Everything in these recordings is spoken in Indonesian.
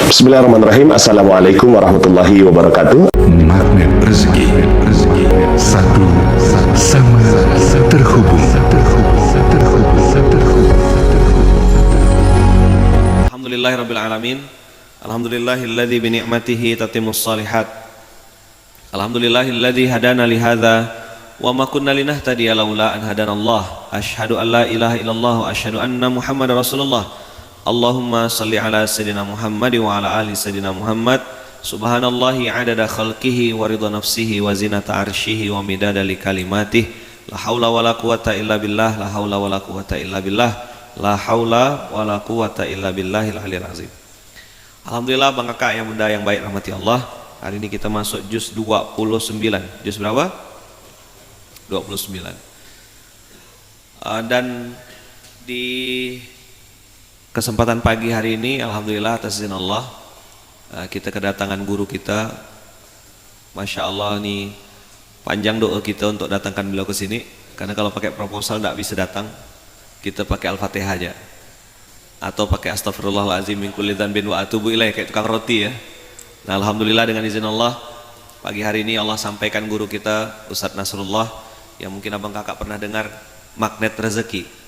Bismillahirrahmanirrahim. Assalamualaikum warahmatullahi wabarakatuh. Magnet rezeki, satu sama terhubung. Alhamdulillahirabbil alamin. Alhamdulillahilladzi bi ni'matihi tatimmus shalihat. Alhamdulillahilladzi hadana li hadza wa ma kunna linahtadiya laula an hadanallah. Asyhadu an la ilaha illallah wa asyhadu anna Muhammadar Rasulullah. Allahumma salli ala sayyidina Muhammad wa ala ali sayyidina Muhammad. Subhanallahi adada khalqihi wa ridha nafsihi wa zinata arsyihi wa midada li kalimatihi. La haula wala quwata illa billah, la haula wala quwata illa billah, la haula wala quwata illa billahil aliyil azim. Alhamdulillah, Bang Kakak yang bunda yang baik rahmati Allah. Hari ini kita masuk juz 29. Juz berapa? 29. Dan di kesempatan pagi hari ini, alhamdulillah atas izin Allah, kita kedatangan guru kita. Masya Allah, nih panjang doa kita untuk datangkan beliau ke sini. Karena kalau pakai proposal tidak bisa datang, kita pakai Al-Fatihah aja, atau pakai Astaghfirullahaladzim min kulli dzanbin wa atubu ilaih, kayak tukang roti ya. Nah, alhamdulillah dengan izin Allah, pagi hari ini Allah sampaikan guru kita Ustadz Nasrullah, yang mungkin abang kakak pernah dengar, magnet rezeki.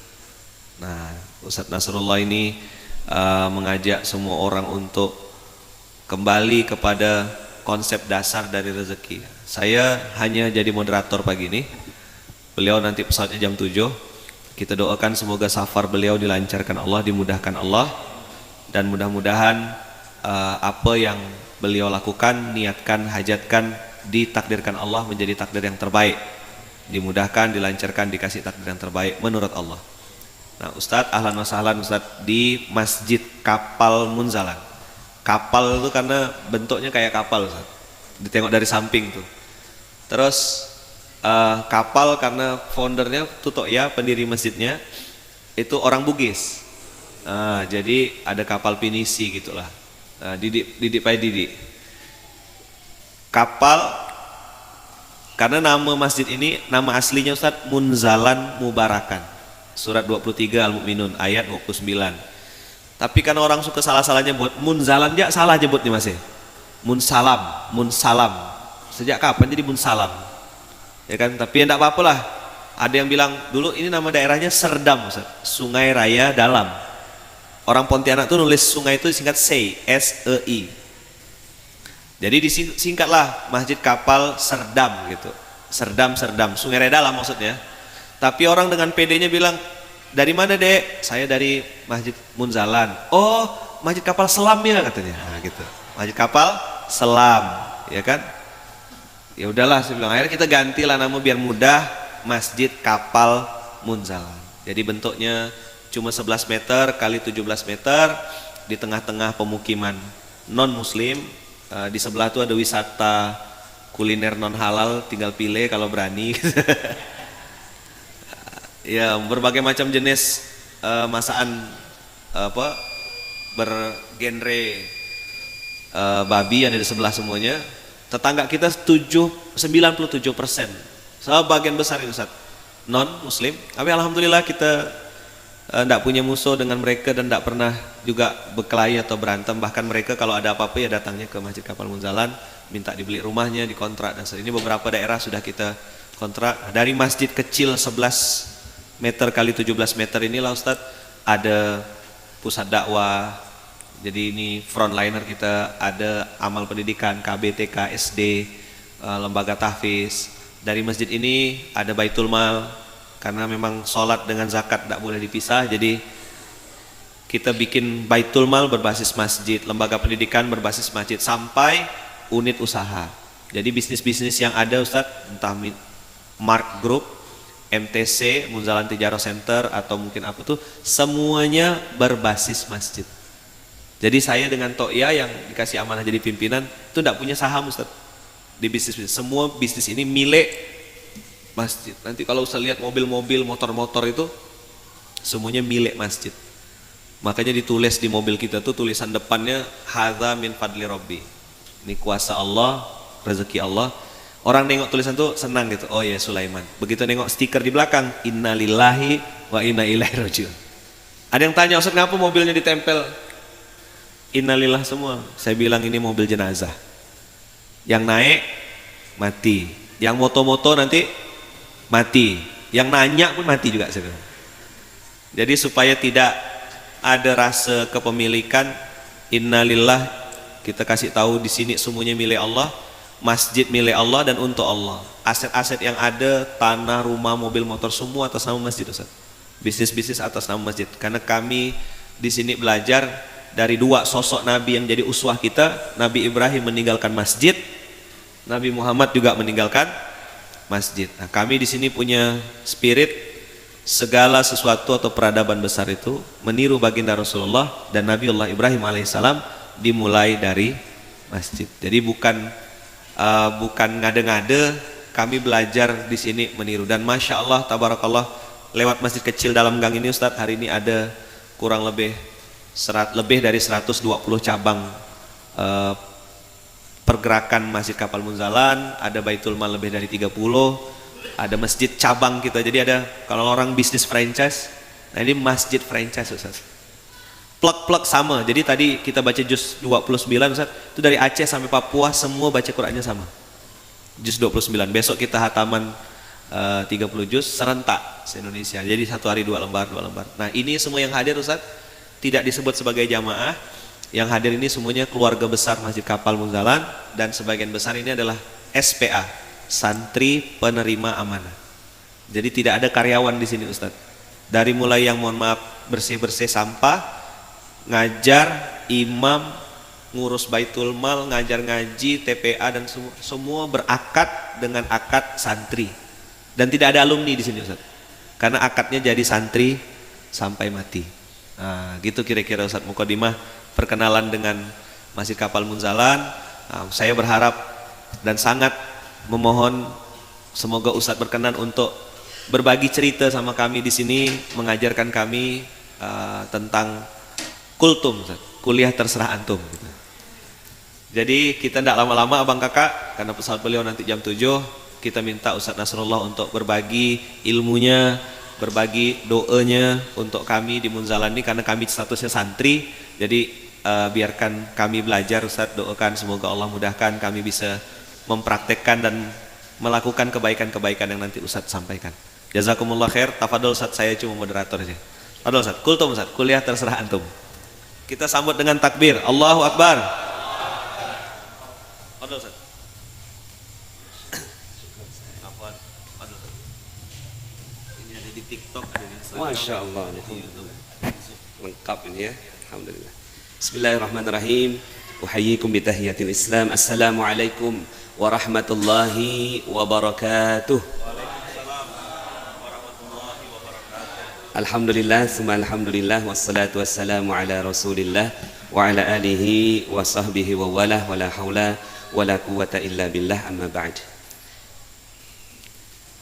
Nah, Ustadz Nasrullah ini mengajak semua orang untuk kembali kepada konsep dasar dari rezeki. Saya hanya jadi moderator pagi ini. Beliau nanti pesawatnya jam 7. Kita doakan semoga safar beliau dilancarkan Allah, dimudahkan Allah, dan mudah-mudahan apa yang beliau lakukan, niatkan, hajatkan, ditakdirkan Allah menjadi takdir yang terbaik. Dimudahkan, dilancarkan, dikasih takdir yang terbaik menurut Allah. Nah, Ustadz, ahlan wa sahlan Ustadz di Masjid Kapal Munzalan. Kapal itu karena bentuknya kayak kapal Ustadz, ditengok dari samping tuh. Terus kapal karena foundernya Tutok ya, pendiri masjidnya itu orang Bugis. Jadi ada kapal pinisi gitulah. Didik Pak Didik. Kapal karena nama masjid ini, nama aslinya Ustadz Munzalan Mubarakan. Surat 23 Al-Mu'minun ayat 29. Tapi karena orang suka salah-salah nyebut, Munzalan aja salah nyebut nih Mas ya. Munsalam, Munsalam. Sejak kapan jadi Munsalam? Ya kan, tapi ya enggak apa-apa lah. Ada yang bilang dulu ini nama daerahnya Serdam Ustaz, Sungai Raya Dalam. Orang Pontianak tuh nulis sungai itu disingkat SEI, S-E-I. Jadi disingkatlah Masjid Kapal Serdam gitu. Serdam, Sungai Raya Dalam maksudnya. Tapi orang dengan PD-nya bilang, dari mana dek? Saya dari Masjid Munzalan. Oh, Masjid Kapal Selam ya katanya. Nah gitu. Masjid Kapal Selam, ya kan? Ya udahlah, saya bilang akhirnya kita gantilah nama biar mudah, Masjid Kapal Munzalan. Jadi bentuknya cuma 11 meter kali 17 meter di tengah-tengah pemukiman non muslim. Di sebelah itu ada wisata kuliner non halal, tinggal pilih kalau berani. Ya, berbagai macam jenis masakan bergenre babi ada di sebelah semuanya. Tetangga kita 97%, sebagian besar itu Ustaz non muslim. Tapi alhamdulillah kita tidak punya musuh dengan mereka dan tidak pernah juga berkelahi atau berantem. Bahkan mereka kalau ada apa-apa ya datangnya ke Masjid Kapal Munzalan, minta dibeli rumahnya, dikontrak. Dan ini beberapa daerah sudah kita kontrak. Dari masjid kecil 11 meter kali 17 meter inilah Ustadz ada pusat dakwah. Jadi ini frontliner kita, ada amal pendidikan, KBTK, SD, lembaga tahfiz. Dari masjid ini ada Baitul Mal, karena memang sholat dengan zakat tidak boleh dipisah. Jadi kita bikin Baitul Mal berbasis masjid, lembaga pendidikan berbasis masjid, sampai unit usaha. Jadi bisnis-bisnis yang ada Ustadz, entah Mark Group, MTC, Munzalan Tijaro Center, atau mungkin apa tuh, semuanya berbasis masjid. Jadi saya dengan To'ya yang dikasih amanah jadi pimpinan itu tidak punya saham Ustaz di bisnis. Semua bisnis ini milik masjid. Nanti kalau saya lihat mobil-mobil, motor-motor itu semuanya milik masjid. Makanya ditulis di mobil kita tuh tulisan depannya hadza min fadli rabbi. Ini kuasa Allah, rezeki Allah. Orang nengok tulisan tuh senang gitu. Oh ya Sulaiman. Begitu nengok stiker di belakang, innalillahi wa inna ilaihi rajiun. Ada yang tanya, Ustaz ngapa mobilnya ditempel innalillah semua. Saya bilang ini mobil jenazah. Yang naik mati, yang moto-moto nanti mati, yang nanya pun mati juga saya bilang. Jadi supaya tidak ada rasa kepemilikan, innalillah, kita kasih tahu di sini semuanya milik Allah, masjid milik Allah dan untuk Allah. Aset-aset yang ada, tanah, rumah, mobil, motor, semua atas nama masjid, Ustaz. Bisnis-bisnis atas nama masjid. Karena kami di sini belajar dari dua sosok Nabi yang jadi uswah kita. Nabi Ibrahim meninggalkan masjid, Nabi Muhammad juga meninggalkan masjid. Nah, kami di sini punya spirit segala sesuatu atau peradaban besar itu meniru baginda Rasulullah dan Nabiullah Ibrahim alaihissalam dimulai dari masjid. Jadi bukan ngade-ngade, kami belajar di sini meniru. Dan masya Allah, tabarakallah, lewat masjid kecil dalam gang ini Ustadz, hari ini ada kurang lebih dari 120 cabang pergerakan Masjid Kapal Munzalan, ada Baitul Mal lebih dari 30, ada masjid cabang kita. Jadi ada, kalau orang bisnis franchise, nah ini masjid franchise Ustaz. Plek-plek sama. Jadi tadi kita baca juz 29 Ustaz, itu dari Aceh sampai Papua semua baca Qur'annya sama. Juz 29. Besok kita hataman 30 juz serentak se-Indonesia. Jadi satu hari 2 lembar. Nah, ini semua yang hadir Ustaz tidak disebut sebagai jamaah. Yang hadir ini semuanya keluarga besar Masjid Kapal Munzalan, dan sebagian besar ini adalah SPA, santri penerima amanah. Jadi tidak ada karyawan di sini Ustaz. Dari mulai yang mohon maaf bersih-bersih sampah, ngajar, imam, ngurus Baitul Mal, ngajar ngaji, TPA, dan semua berakad dengan akad santri. Dan tidak ada alumni di sini Ustaz. Karena akadnya jadi santri sampai mati. Nah, gitu kira-kira Ustaz mukadimah perkenalan dengan Masjid Kapal Munzalan. Nah, saya berharap dan sangat memohon semoga Ustaz berkenan untuk berbagi cerita sama kami di sini, mengajarkan kami tentang kultum, Ustaz. Kuliah terserah antum gitu. Jadi kita tidak lama-lama abang kakak, karena pesawat beliau nanti jam 7, kita minta Ustaz Nasrullah untuk berbagi ilmunya, berbagi doanya untuk kami di Munzalan ini, karena kami statusnya santri. Jadi biarkan kami belajar Ustaz, doakan semoga Allah mudahkan kami bisa mempraktekkan dan melakukan kebaikan-kebaikan yang nanti Ustaz sampaikan. Jazakumullah khair. Tafadhol Ustaz, saya cuma moderator saja. Tafadhol Ustaz, kultum Ustaz, kuliah terserah antum. Kita sambut dengan takbir, Allahu Akbar. Tafadhol Ustaz. Ini ada di TikTok, ada di Instagram. Masya Allah, lengkap ini ya. Alhamdulillah. Bismillahirrahmanirrahim. Uhayyikum bitahiyatil Islam. Assalamualaikum warahmatullahi wabarakatuh. Alhamdulillah, summa alhamdulillah, wassalatu wassalamu ala rasulillah wa ala alihi wa sahbihi wa wala wa la hawla wa la quwata illa billah, amma ba'd.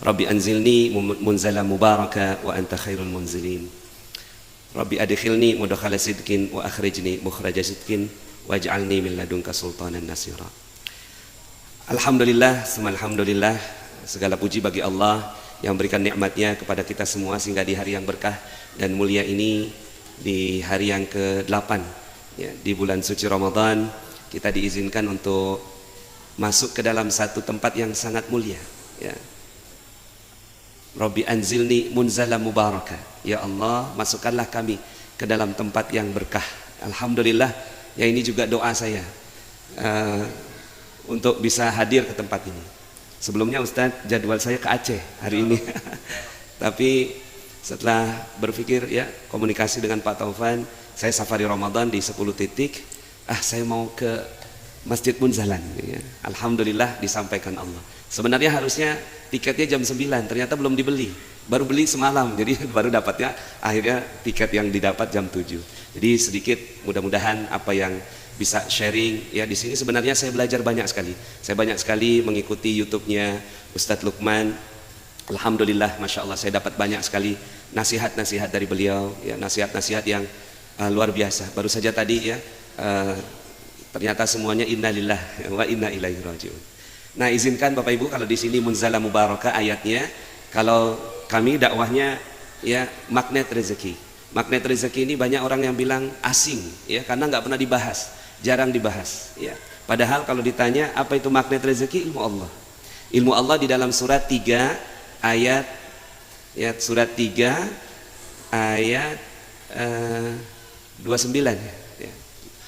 Rabbi anzilni munzala mubaraka wa anta khairul munzilin. Rabbi adkhilni mudkhala sidqin wa akhrijni mukhraja sidqin waj'alni min ladunka sultanan nasira. Alhamdulillah, summa alhamdulillah, segala puji bagi Allah yang berikan nikmatnya kepada kita semua sehingga di hari yang berkah dan mulia ini, di hari yang ke-8 ya, di bulan suci Ramadan, kita diizinkan untuk masuk ke dalam satu tempat yang sangat mulia ya. Rabbi anzilni munzala mubaraka. Ya Allah, masukkanlah kami ke dalam tempat yang berkah. Alhamdulillah, ya ini juga doa saya untuk bisa hadir ke tempat ini. Sebelumnya Ustadz, jadwal saya ke Aceh hari ini. Tapi setelah berpikir ya, komunikasi dengan Pak Taufan, saya safari Ramadan di 10 titik. Saya mau ke Masjid Munzalan ya. Alhamdulillah disampaikan Allah. Sebenarnya harusnya tiketnya jam 9, ternyata belum dibeli. Baru beli semalam, jadi baru dapatnya akhirnya tiket yang didapat jam 7. Jadi sedikit mudah-mudahan apa yang bisa sharing ya di sini. Sebenarnya saya belajar banyak sekali. Saya banyak sekali mengikuti YouTube-nya Ustadz Lukman. Alhamdulillah, masya Allah, saya dapat banyak sekali nasihat-nasihat dari beliau ya, nasihat-nasihat yang luar biasa. Baru saja tadi ya, ternyata semuanya innalillah wa inna ilaihi rajiun. Nah, izinkan Bapak Ibu, kalau di sini munzala mubarakah ayatnya, kalau kami dakwahnya ya magnet rezeki. Magnet rezeki ini banyak orang yang bilang asing, ya, karena nggak pernah dibahas, jarang dibahas, ya. Padahal kalau ditanya apa itu magnet rezeki, ilmu Allah. Ilmu Allah di dalam surat 3 ayat, ya, surat 3 ayat 29, ya.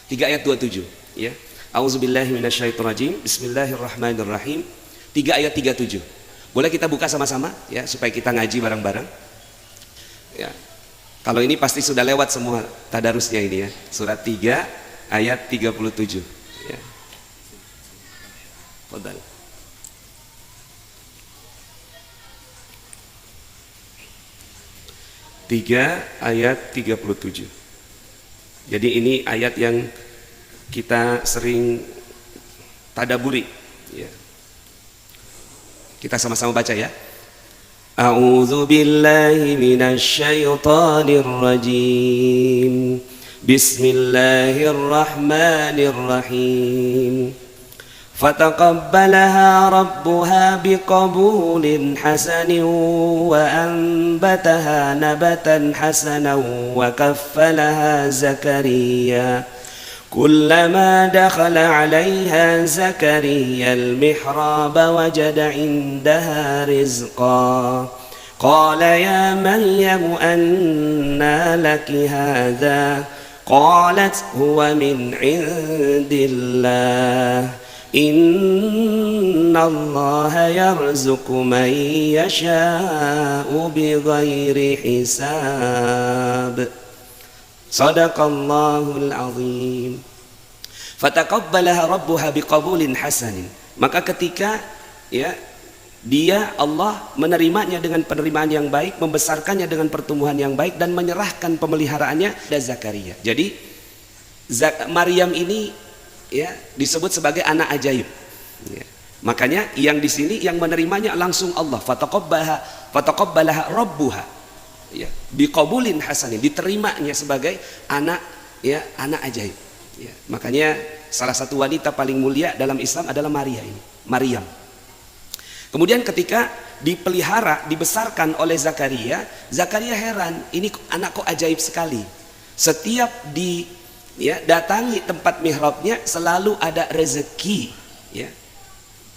3 ayat 27, ya. Auzubillahi minasyaitonirrajim. Bismillahirrahmanirrahim. 3 ayat 37. Boleh kita buka sama-sama, ya, supaya kita ngaji bareng-bareng. Ya. Kalau ini pasti sudah lewat semua tadarusnya ini, ya. Surat 3 ayat 37, ya. Fadhal. Tiga ayat 37. Jadi ini ayat yang kita sering tadaburi, ya. Kita sama-sama baca, ya. A'udzu billahi minasy syaithanir rajim. Bismillahirrahmanirrahim. فتقبلها ربها بقبول حسن وأنبتها نبتا حسنا وكفلها زكريا كلما دخل عليها زكريا المحراب وجد عندها رزقا قال يا مريم أنى لك هذا قالت هو من عند الله إن الله يرزق من يشاء بغير حساب صدق الله العظيم. Fataqabbalaha rabbuha biqabulin hasanin. Maka ketika, ya, dia Allah menerimanya dengan penerimaan yang baik, membesarkannya dengan pertumbuhan yang baik, dan menyerahkan pemeliharaannya kepada Zakaria. Jadi Maryam ini, ya, disebut sebagai anak ajaib, ya. Makanya yang di sini yang menerimanya langsung Allah. Fataqabbalaha rabbuha, ya, biqabulin hasanin, diterimanya sebagai anak, ya, anak ajaib, ya. Makanya salah satu wanita paling mulia dalam Islam adalah Maryam. Kemudian ketika dipelihara, dibesarkan oleh Zakaria heran, ini anak kok ajaib sekali. Setiap ya, datangi tempat mihrabnya selalu ada rezeki, ya,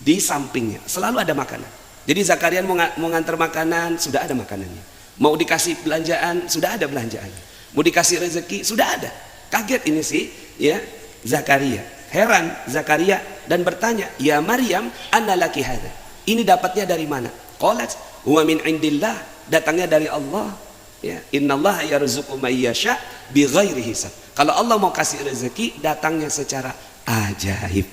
di sampingnya selalu ada makanan. Jadi Zakaria mau ngantar makanan, sudah ada makanannya. Mau dikasih belanjaan, sudah ada belanjaannya. Mau dikasih rezeki, sudah ada. Kaget ini sih, ya, Zakaria. Heran Zakaria dan bertanya, ya Maryam, anna laki hadza, ini dapatnya dari mana? Qalat huwa min indillah, datangnya dari Allah, ya. Innallaha yarzuqu may yasha bighairi hisab. Kalau Allah mau kasih rezeki, datangnya secara ajaib.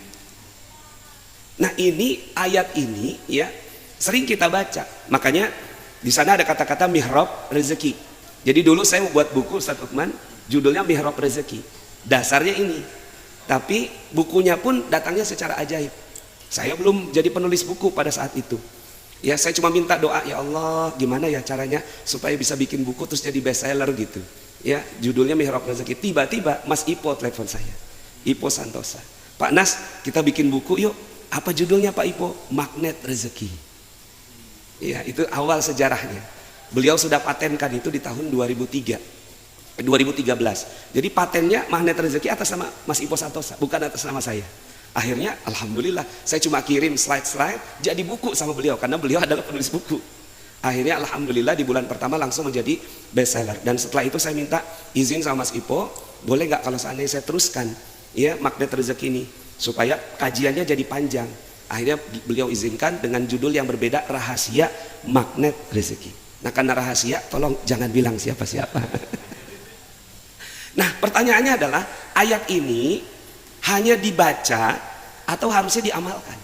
Nah, ini ayat ini, ya, sering kita baca. Makanya di sana ada kata-kata mihrab rezeki. Jadi dulu saya buat buku, Ustaz Uthman, judulnya Mihrab Rezeki. Dasarnya ini. Tapi bukunya pun datangnya secara ajaib. Saya belum jadi penulis buku pada saat itu. Ya, saya cuma minta doa, ya Allah, gimana ya caranya supaya bisa bikin buku terus jadi bestseller gitu. Ya, judulnya Mihrab Rezeki. Tiba-tiba Mas Ipo telepon saya, Ipo Santosa, Pak Nas, kita bikin buku yuk. Apa judulnya Pak Ipo? Magnet Rezeki. Ya, itu awal sejarahnya. Beliau sudah patenkan itu di tahun 2013. Jadi patennya Magnet Rezeki atas nama Mas Ipo Santosa, bukan atas nama saya. Akhirnya alhamdulillah saya cuma kirim slide-slide jadi buku sama beliau, karena beliau adalah penulis buku. Akhirnya alhamdulillah di bulan pertama langsung menjadi bestseller. Dan setelah itu saya minta izin sama Mas Ipo, boleh nggak kalau seandainya saya teruskan, ya, Magnet Rezeki ini supaya kajiannya jadi panjang. Akhirnya beliau izinkan dengan judul yang berbeda, Rahasia Magnet Rezeki. Nah, karena rahasia, tolong jangan bilang siapa-siapa. Nah, pertanyaannya adalah ayat ini hanya dibaca atau harusnya diamalkan?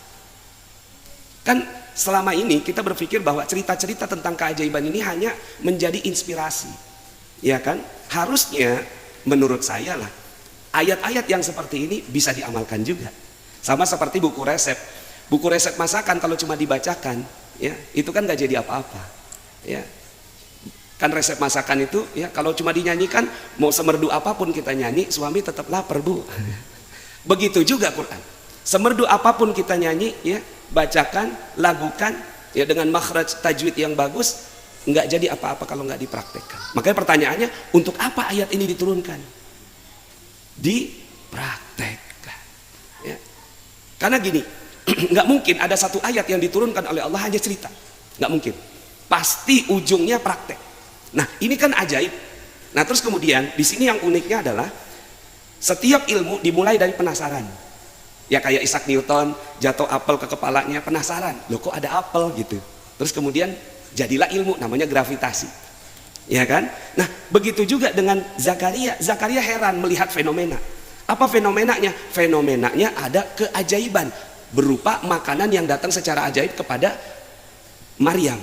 Kan selama ini kita berpikir bahwa cerita-cerita tentang keajaiban ini hanya menjadi inspirasi, ya kan? Harusnya menurut saya lah, ayat-ayat yang seperti ini bisa diamalkan juga. Sama seperti buku resep masakan, kalau cuma dibacakan, ya, itu kan gak jadi apa-apa, ya. Kan resep masakan itu, ya, kalau cuma dinyanyikan, mau semerdu apapun kita nyanyi, suami tetap lapar, Bu. Begitu juga Quran. Semerdu apapun kita nyanyi, ya, bacakan, lagukan, ya, dengan makhraj tajwid yang bagus, nggak jadi apa-apa kalau nggak dipraktekkan. Makanya pertanyaannya, untuk apa ayat ini diturunkan? Dipraktekkan. Ya. Karena gini, nggak mungkin ada satu ayat yang diturunkan oleh Allah hanya cerita, nggak mungkin. Pasti ujungnya praktek. Nah, ini kan ajaib. Nah, terus kemudian di sini yang uniknya adalah setiap ilmu dimulai dari penasaran. Ya kayak Isaac Newton jatuh apel ke kepalanya, penasaran, loh kok ada apel gitu. Terus kemudian jadilah ilmu namanya gravitasi. Ya kan? Nah, begitu juga dengan Zakaria. Zakaria heran melihat fenomena. Apa fenomenanya? Fenomenanya ada keajaiban berupa makanan yang datang secara ajaib kepada Maryam.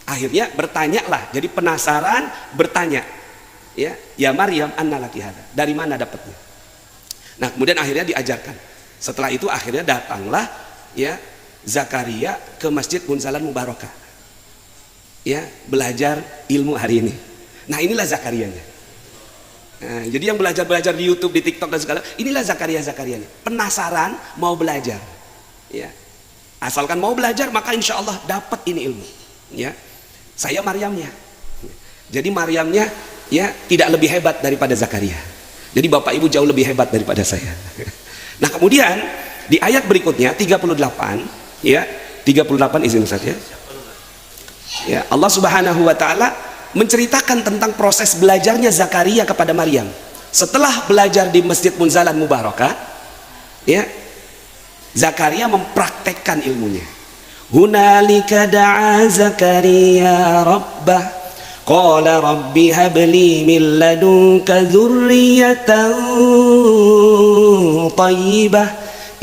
Akhirnya bertanyalah, jadi penasaran bertanya. Ya Maryam, anna laki hada? Dari mana dapatnya? Nah, kemudian akhirnya diajarkan. Setelah itu akhirnya datanglah ya Zakaria ke Masjid Munzalan Mubarakah. Ya, belajar ilmu hari ini. Nah, inilah Zakarianya. Nah, jadi yang belajar di YouTube, di TikTok dan segala, inilah Zakarianya. Penasaran, mau belajar. Ya, asalkan mau belajar maka insya Allah dapat ini ilmu. Ya, saya Maryamnya. Jadi Maryamnya ya tidak lebih hebat daripada Zakaria. Jadi bapak ibu jauh lebih hebat daripada saya. Nah, kemudian di ayat berikutnya 38 ya 38 izin Ustaz ya. Ya, Allah Subhanahu wa taala menceritakan tentang proses belajarnya Zakaria kepada Maryam. Setelah belajar di Masjid Munzalan Mubarakah, ya, Zakaria mempraktekkan ilmunya. Hunalika da'a Zakaria rabbah qala rabbi habli min ladunka dzurriyyatan thayyibah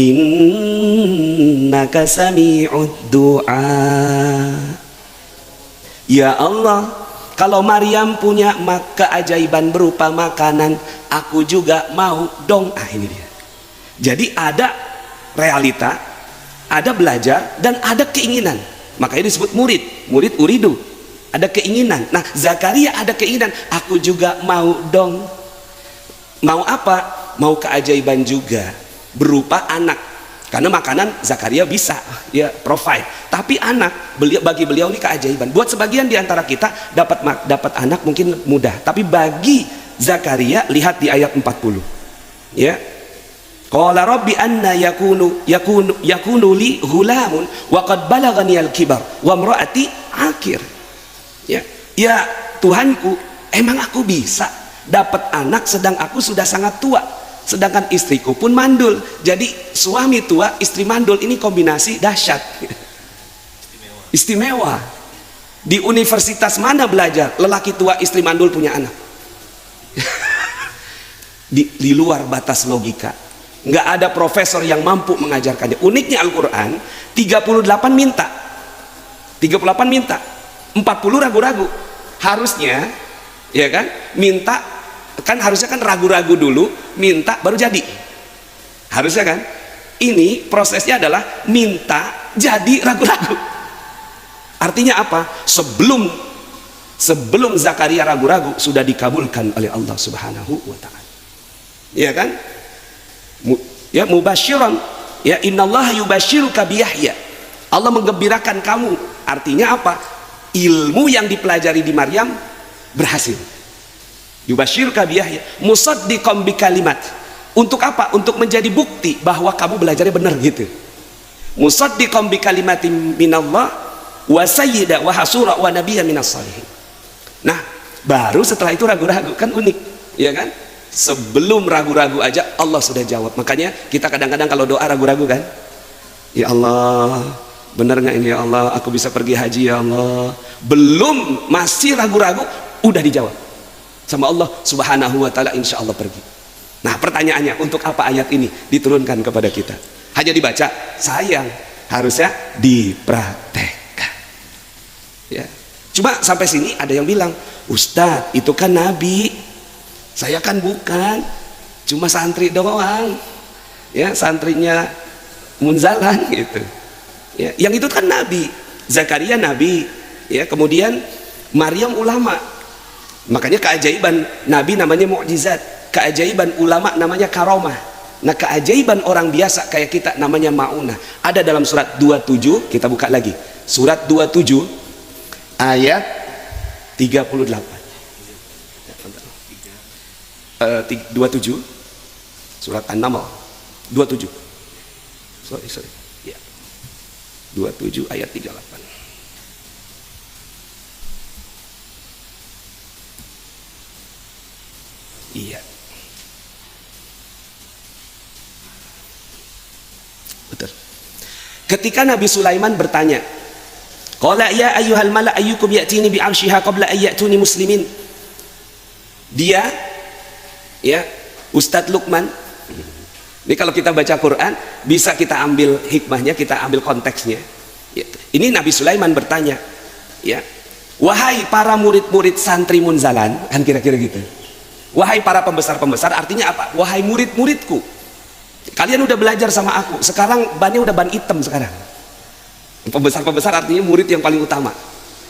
innaka sami'ud du'a. Ya Allah, kalau Maryam punya keajaiban berupa makanan, aku juga mau dong. Ah, ini dia. Jadi ada realita, ada belajar, dan ada keinginan. Makanya disebut murid uridu. Ada keinginan. Nah, Zakaria ada keinginan, aku juga mau dong. Mau apa? Mau keajaiban juga berupa anak. Karena makanan Zakaria bisa ya provide, tapi anak bagi beliau ini keajaiban. Buat sebagian di antara kita dapat anak mungkin mudah, tapi bagi Zakaria lihat di ayat 40. Ya. Qala rabbi anna yakunu li ghulamun wa qad balaghani al-kibar wa imraati akir. Ya. Ya Tuhanku, emang aku bisa dapat anak sedang aku sudah sangat tua. Sedangkan istriku pun mandul. Jadi suami tua, istri mandul, ini kombinasi dahsyat. Istimewa. Di universitas mana belajar lelaki tua istri mandul punya anak? di luar batas logika. Nggak ada profesor yang mampu mengajarkannya. Uniknya Al-Quran 38 minta 40 ragu-ragu. Harusnya ya kan minta, kan harusnya kan ragu-ragu dulu, minta baru jadi. Harusnya kan. Ini prosesnya adalah minta jadi ragu-ragu. Artinya apa? Sebelum Zakaria ragu-ragu sudah dikabulkan oleh Allah Subhanahu wa taala. Ya kan? Ya mubasyiran. Ya innallaha yubasyiruka biyahya. Allah menggembirakan kamu. Artinya apa? Ilmu yang dipelajari di Maryam berhasil. Yubashirka biyahya musaddiqan bikalimat. Untuk apa? Untuk menjadi bukti bahwa kamu belajarnya benar gitu. Musaddiqan bikalimatin minallah wa sayyida wa hasura wa nabiyya minas salihin. Nah, baru setelah itu ragu-ragu, kan unik, ya kan? Sebelum ragu-ragu aja Allah sudah jawab. Makanya kita kadang-kadang kalau doa ragu-ragu kan? Ya Allah, benar nggak ini ya Allah? Aku bisa pergi haji ya Allah. Belum, masih ragu-ragu, udah dijawab sama Allah Subhanahu wa taala, insya Allah pergi. Nah, pertanyaannya, untuk apa ayat ini diturunkan kepada kita? Hanya dibaca? Sayang, harusnya dipraktekkan. Ya. Cuma sampai sini ada yang bilang, Ustadz itu kan nabi, saya kan bukan, cuma santri doang. Ya, santrinya Munzalan gitu. Ya, yang itu kan nabi, Zakaria nabi, ya, kemudian Maryam ulama. Makanya keajaiban nabi namanya mukjizat, keajaiban ulama namanya karomah. Nah, keajaiban orang biasa kayak kita namanya maunah. Ada dalam surat 27, kita buka lagi. Surat 27 ayat 38. 27 surat An-Naml 27. Sorry. Ya. 27 ayat 38. Iya. Betul. Ketika Nabi Sulaiman bertanya, qala ya ayyuhal mala ayyukum ya'tini bi 'arsyiha qabla an ya'tuni muslimin. Dia ya, Ustadz Lukman. Ini kalau kita baca Quran bisa kita ambil hikmahnya, kita ambil konteksnya. Ya. Ini Nabi Sulaiman bertanya, ya, wahai para murid-murid santri Munzalan, kan kira-kira gitu. Wahai para pembesar-pembesar, artinya apa? Wahai murid-muridku, kalian udah belajar sama aku. Sekarang bannya udah ban hitam sekarang. Pembesar-pembesar artinya murid yang paling utama.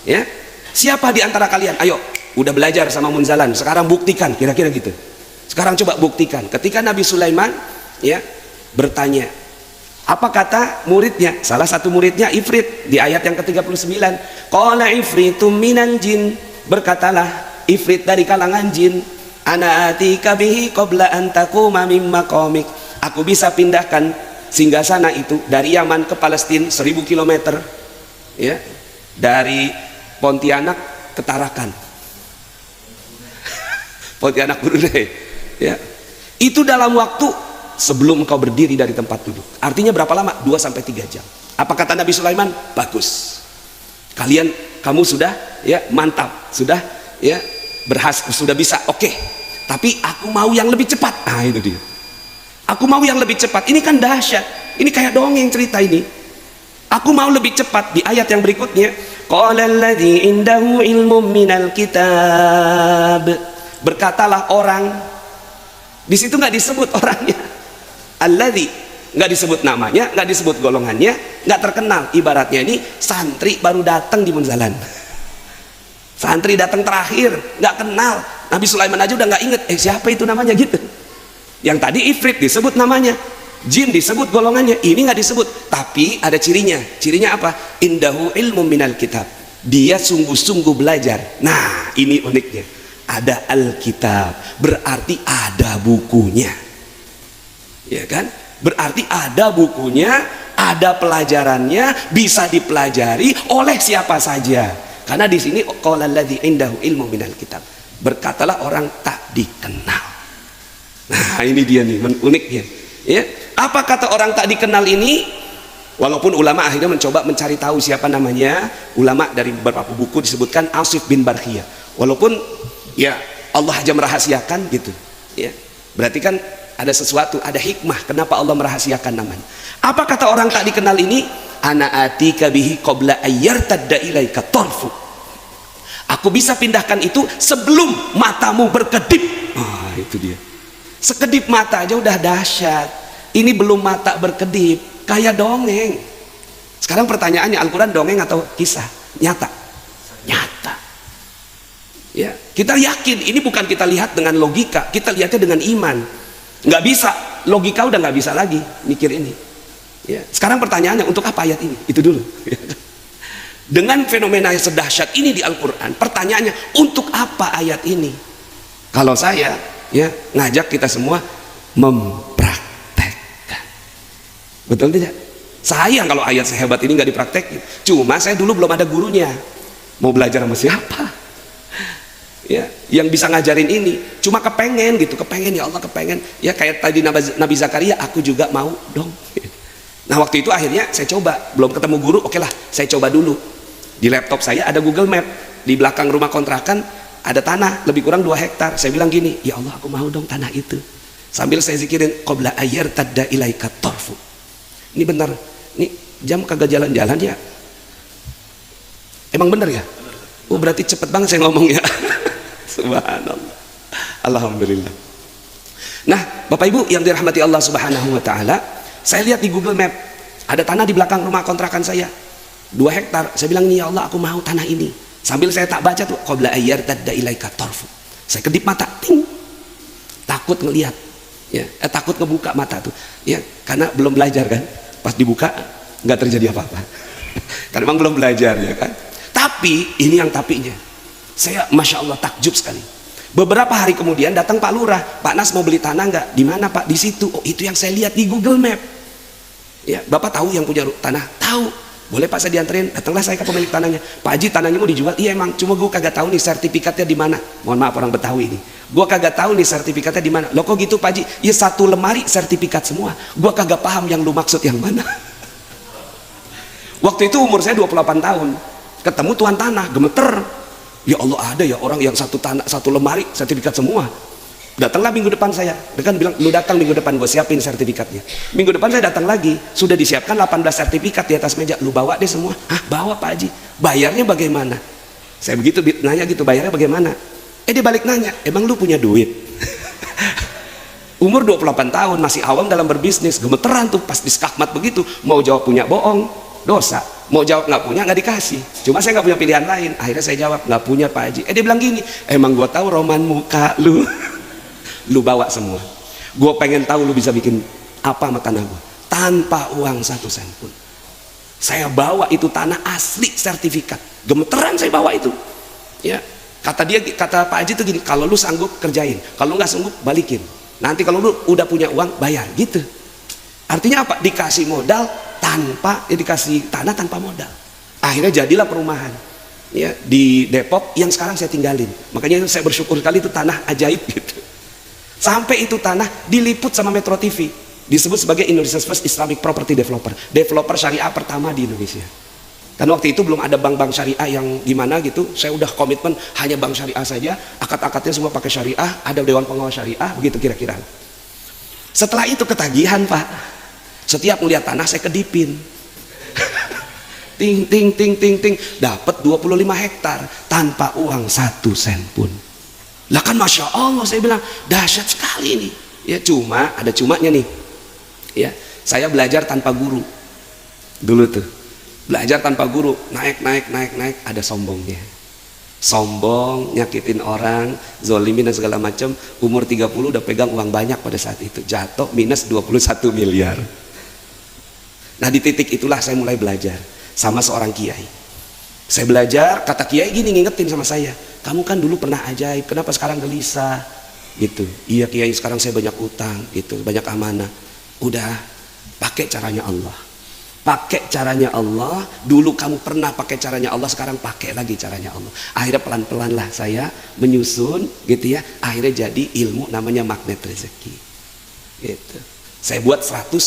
Ya, siapa di antara kalian? Ayo, udah belajar sama Munzalan. Sekarang buktikan, kira-kira gitu. Sekarang coba buktikan. Ketika Nabi Sulaiman ya bertanya, apa kata muridnya? Salah satu muridnya Ifrit di ayat yang ke-39. Qala ifritum minal jin, berkatalah Ifrit dari kalangan jin, ana atika bihi qabla an taquma min maqamik. Aku bisa pindahkan singgasana itu dari Yaman ke Palestina 1000 km. Ya. Dari Pontianak ke Tarakan. Pontianak Brunei. Ya. Itu dalam waktu sebelum engkau berdiri dari tempat duduk. Artinya berapa lama? 2 sampai 3 jam. Apa kata Nabi Sulaiman? Bagus. Kamu sudah ya mantap, sudah ya sudah bisa. Oke. Tapi aku mau yang lebih cepat. Ah, itu dia. Aku mau yang lebih cepat. Ini kan dahsyat. Ini kayak dongeng cerita ini. Aku mau lebih cepat. Di ayat yang berikutnya, qala alladzi indahu ilmun minal kitab. Berkatalah orang, di situ nggak disebut orangnya. Alladzi, nggak disebut namanya, nggak disebut golongannya, nggak terkenal. Ibaratnya ini santri baru datang di Munzalan. Santri datang terakhir, nggak kenal. Nabi Sulaiman aja udah nggak inget, siapa itu namanya gitu. Yang tadi Ifrit disebut namanya, jin disebut golongannya, ini nggak disebut. Tapi ada cirinya. Cirinya apa? Indahu ilmu minal kitab. Dia sungguh-sungguh belajar. Nah, ini uniknya. Ada Alkitab, berarti ada bukunya. Ya kan? Berarti ada bukunya, ada pelajarannya, bisa dipelajari oleh siapa saja. Karena di sini qala alladzi indahu ilmu minal kitab. Berkatalah orang tak dikenal. Nah, ini dia nih uniknya. Ya, apa kata orang tak dikenal ini? Walaupun ulama akhirnya mencoba mencari tahu siapa namanya. Ulama dari beberapa buku disebutkan Asif bin Barkhiyah. Walaupun ya Allah aja merahasiakan gitu. Ya, berarti kan ada sesuatu, ada hikmah kenapa Allah merahasiakan namanya. Apa kata orang tak dikenal ini? Ana atika bihi qabla ayyartadda ilaika tarfu. Aku bisa pindahkan itu sebelum matamu berkedip. Ah, itu dia. Sekedip mata aja udah dahsyat. Ini belum mata berkedip, kayak dongeng. Sekarang pertanyaannya, Al-Quran dongeng atau kisah? Nyata. Nyata. Ya, kita yakin ini bukan kita lihat dengan logika, kita lihatnya dengan iman. Nggak bisa, logika udah nggak bisa lagi mikir ini. Ya, sekarang pertanyaannya, untuk apa ayat ini? Itu dulu. Dengan fenomena yang sedahsyat ini di Al-Quran, pertanyaannya, untuk apa ayat ini? Kalau saya ya ngajak kita semua mempraktekkan. Betul tidak? Sayang kalau ayat sehebat ini nggak dipraktekin. Cuma saya dulu belum ada gurunya. Mau belajar sama siapa? Ya, yang bisa ngajarin ini. Cuma kepengen gitu, kepengen ya Allah, kepengen. Ya kayak tadi Nabi Zakaria, aku juga mau dong. Nah waktu itu akhirnya saya coba, belum ketemu guru, oke lah, saya coba dulu. Di laptop saya ada Google Map, di belakang rumah kontrakan ada tanah lebih kurang 2 hektar. Saya bilang gini, ya Allah aku mau dong tanah itu. Sambil saya zikirin qabla ayyartadda ilaika tarfu. Ini benar, ini jam kagak jalan-jalan ya. Emang benar ya? Oh berarti cepet banget saya ngomong ya. Subhanallah. Alhamdulillah. Nah Bapak Ibu yang dirahmati Allah Subhanahu wa ta'ala, saya lihat di Google Map ada tanah di belakang rumah kontrakan saya 2 hektar. Saya bilang, ya Allah aku mau tanah ini. Sambil saya tak baca tuh qabla ayyartadda ilaika tarfu. Saya kedip mata, ting. Takut ngelihat. Ya, takut ngebuka mata tuh. Ya, karena belum belajar kan. Pas dibuka nggak terjadi apa-apa. Karena memang belum belajar ya kan. Tapi ini yang tapinya. Saya Masya Allah takjub sekali. Beberapa hari kemudian datang Pak Lurah, Pak Nas mau beli tanah nggak? Di mana Pak? Di situ. Oh itu yang saya lihat di Google Map. Ya, Bapak tahu yang punya tanah? Tahu. Boleh Pak saya dianterin? Datanglah saya ke pemilik tanahnya. Pak Haji tanahnya mau dijual? Iya emang. Cuma gue kagak tahu nih sertifikatnya di mana. Mohon maaf orang Betawi ini. Gue kagak tahu nih sertifikatnya di mana. Loh kok gitu Pak Haji? Ya satu lemari sertifikat semua. Gue kagak paham yang lu maksud yang mana. Waktu itu umur saya 28 tahun. Ketemu tuan tanah, gemeter. Ya Allah ada ya orang yang satu tanah, satu lemari sertifikat semua. Datanglah minggu depan saya. Dia kan bilang, lu datang minggu depan gue siapin sertifikatnya. Minggu depan saya datang lagi, sudah disiapkan 18 sertifikat di atas meja. Lu bawa deh semua. Hah, bawa Pak Haji. Bayarnya bagaimana? Saya begitu nanya gitu, bayarnya bagaimana? Dia balik nanya, emang lu punya duit? Umur 28 tahun, masih awam dalam berbisnis. Gemeteran tuh pas di skakmat begitu. Mau jawab punya bohong, dosa. Mau jawab nggak punya, nggak dikasih. Cuma saya nggak punya pilihan lain. Akhirnya saya jawab, nggak punya Pak Haji. Dia bilang gini, emang gua tahu roman muka lu. Lu bawa semua. Gue pengen tahu lu bisa bikin apa sama tanah gue tanpa uang 1 sen pun. Saya bawa itu tanah asli sertifikat. Gemeteran saya bawa itu. Ya, kata Pak Haji itu gini, kalau lu sanggup kerjain, kalau nggak sanggup balikin. Nanti kalau lu udah punya uang bayar gitu. Artinya apa? Dikasih modal tanpa dikasih tanah tanpa modal. Akhirnya jadilah perumahan. Ya, di Depok yang sekarang saya tinggalin. Makanya saya bersyukur sekali itu tanah ajaib gitu. Sampai itu tanah diliput sama Metro TV, disebut sebagai Indonesia's First Islamic Property Developer, developer syariah pertama di Indonesia. Kan waktu itu belum ada bank-bank syariah yang gimana gitu. Saya udah komitmen hanya bank syariah saja, akad-akadnya semua pakai syariah, ada dewan pengawas syariah, begitu kira-kira. Setelah itu ketagihan Pak, setiap melihat tanah saya kedipin. ting ting ting ting ting, dapat 25 hektar tanpa uang 1 sen pun. Lah kan Masya Allah, saya bilang dahsyat sekali ini. Ya cuma ada cumanya nih. Ya, saya belajar tanpa guru dulu tuh. Belajar tanpa guru, naik ada sombongnya. Sombong, nyakitin orang, zolimin dan segala macam. Umur 30 udah pegang uang banyak pada saat itu. Jatuh minus 21 miliar. Nah di titik itulah saya mulai belajar sama seorang kiai. Saya belajar, kata kiai gini ngingetin sama saya, kamu kan dulu pernah ajaib, kenapa sekarang gelisah gitu. Iya kiai, sekarang saya banyak utang gitu, banyak amanah. Udah, pakai caranya Allah, pakai caranya Allah. Dulu kamu pernah pakai caranya Allah, sekarang pakai lagi caranya Allah. Akhirnya pelan-pelan lah saya menyusun gitu ya. Akhirnya jadi ilmu namanya magnet rezeki gitu. Saya buat 101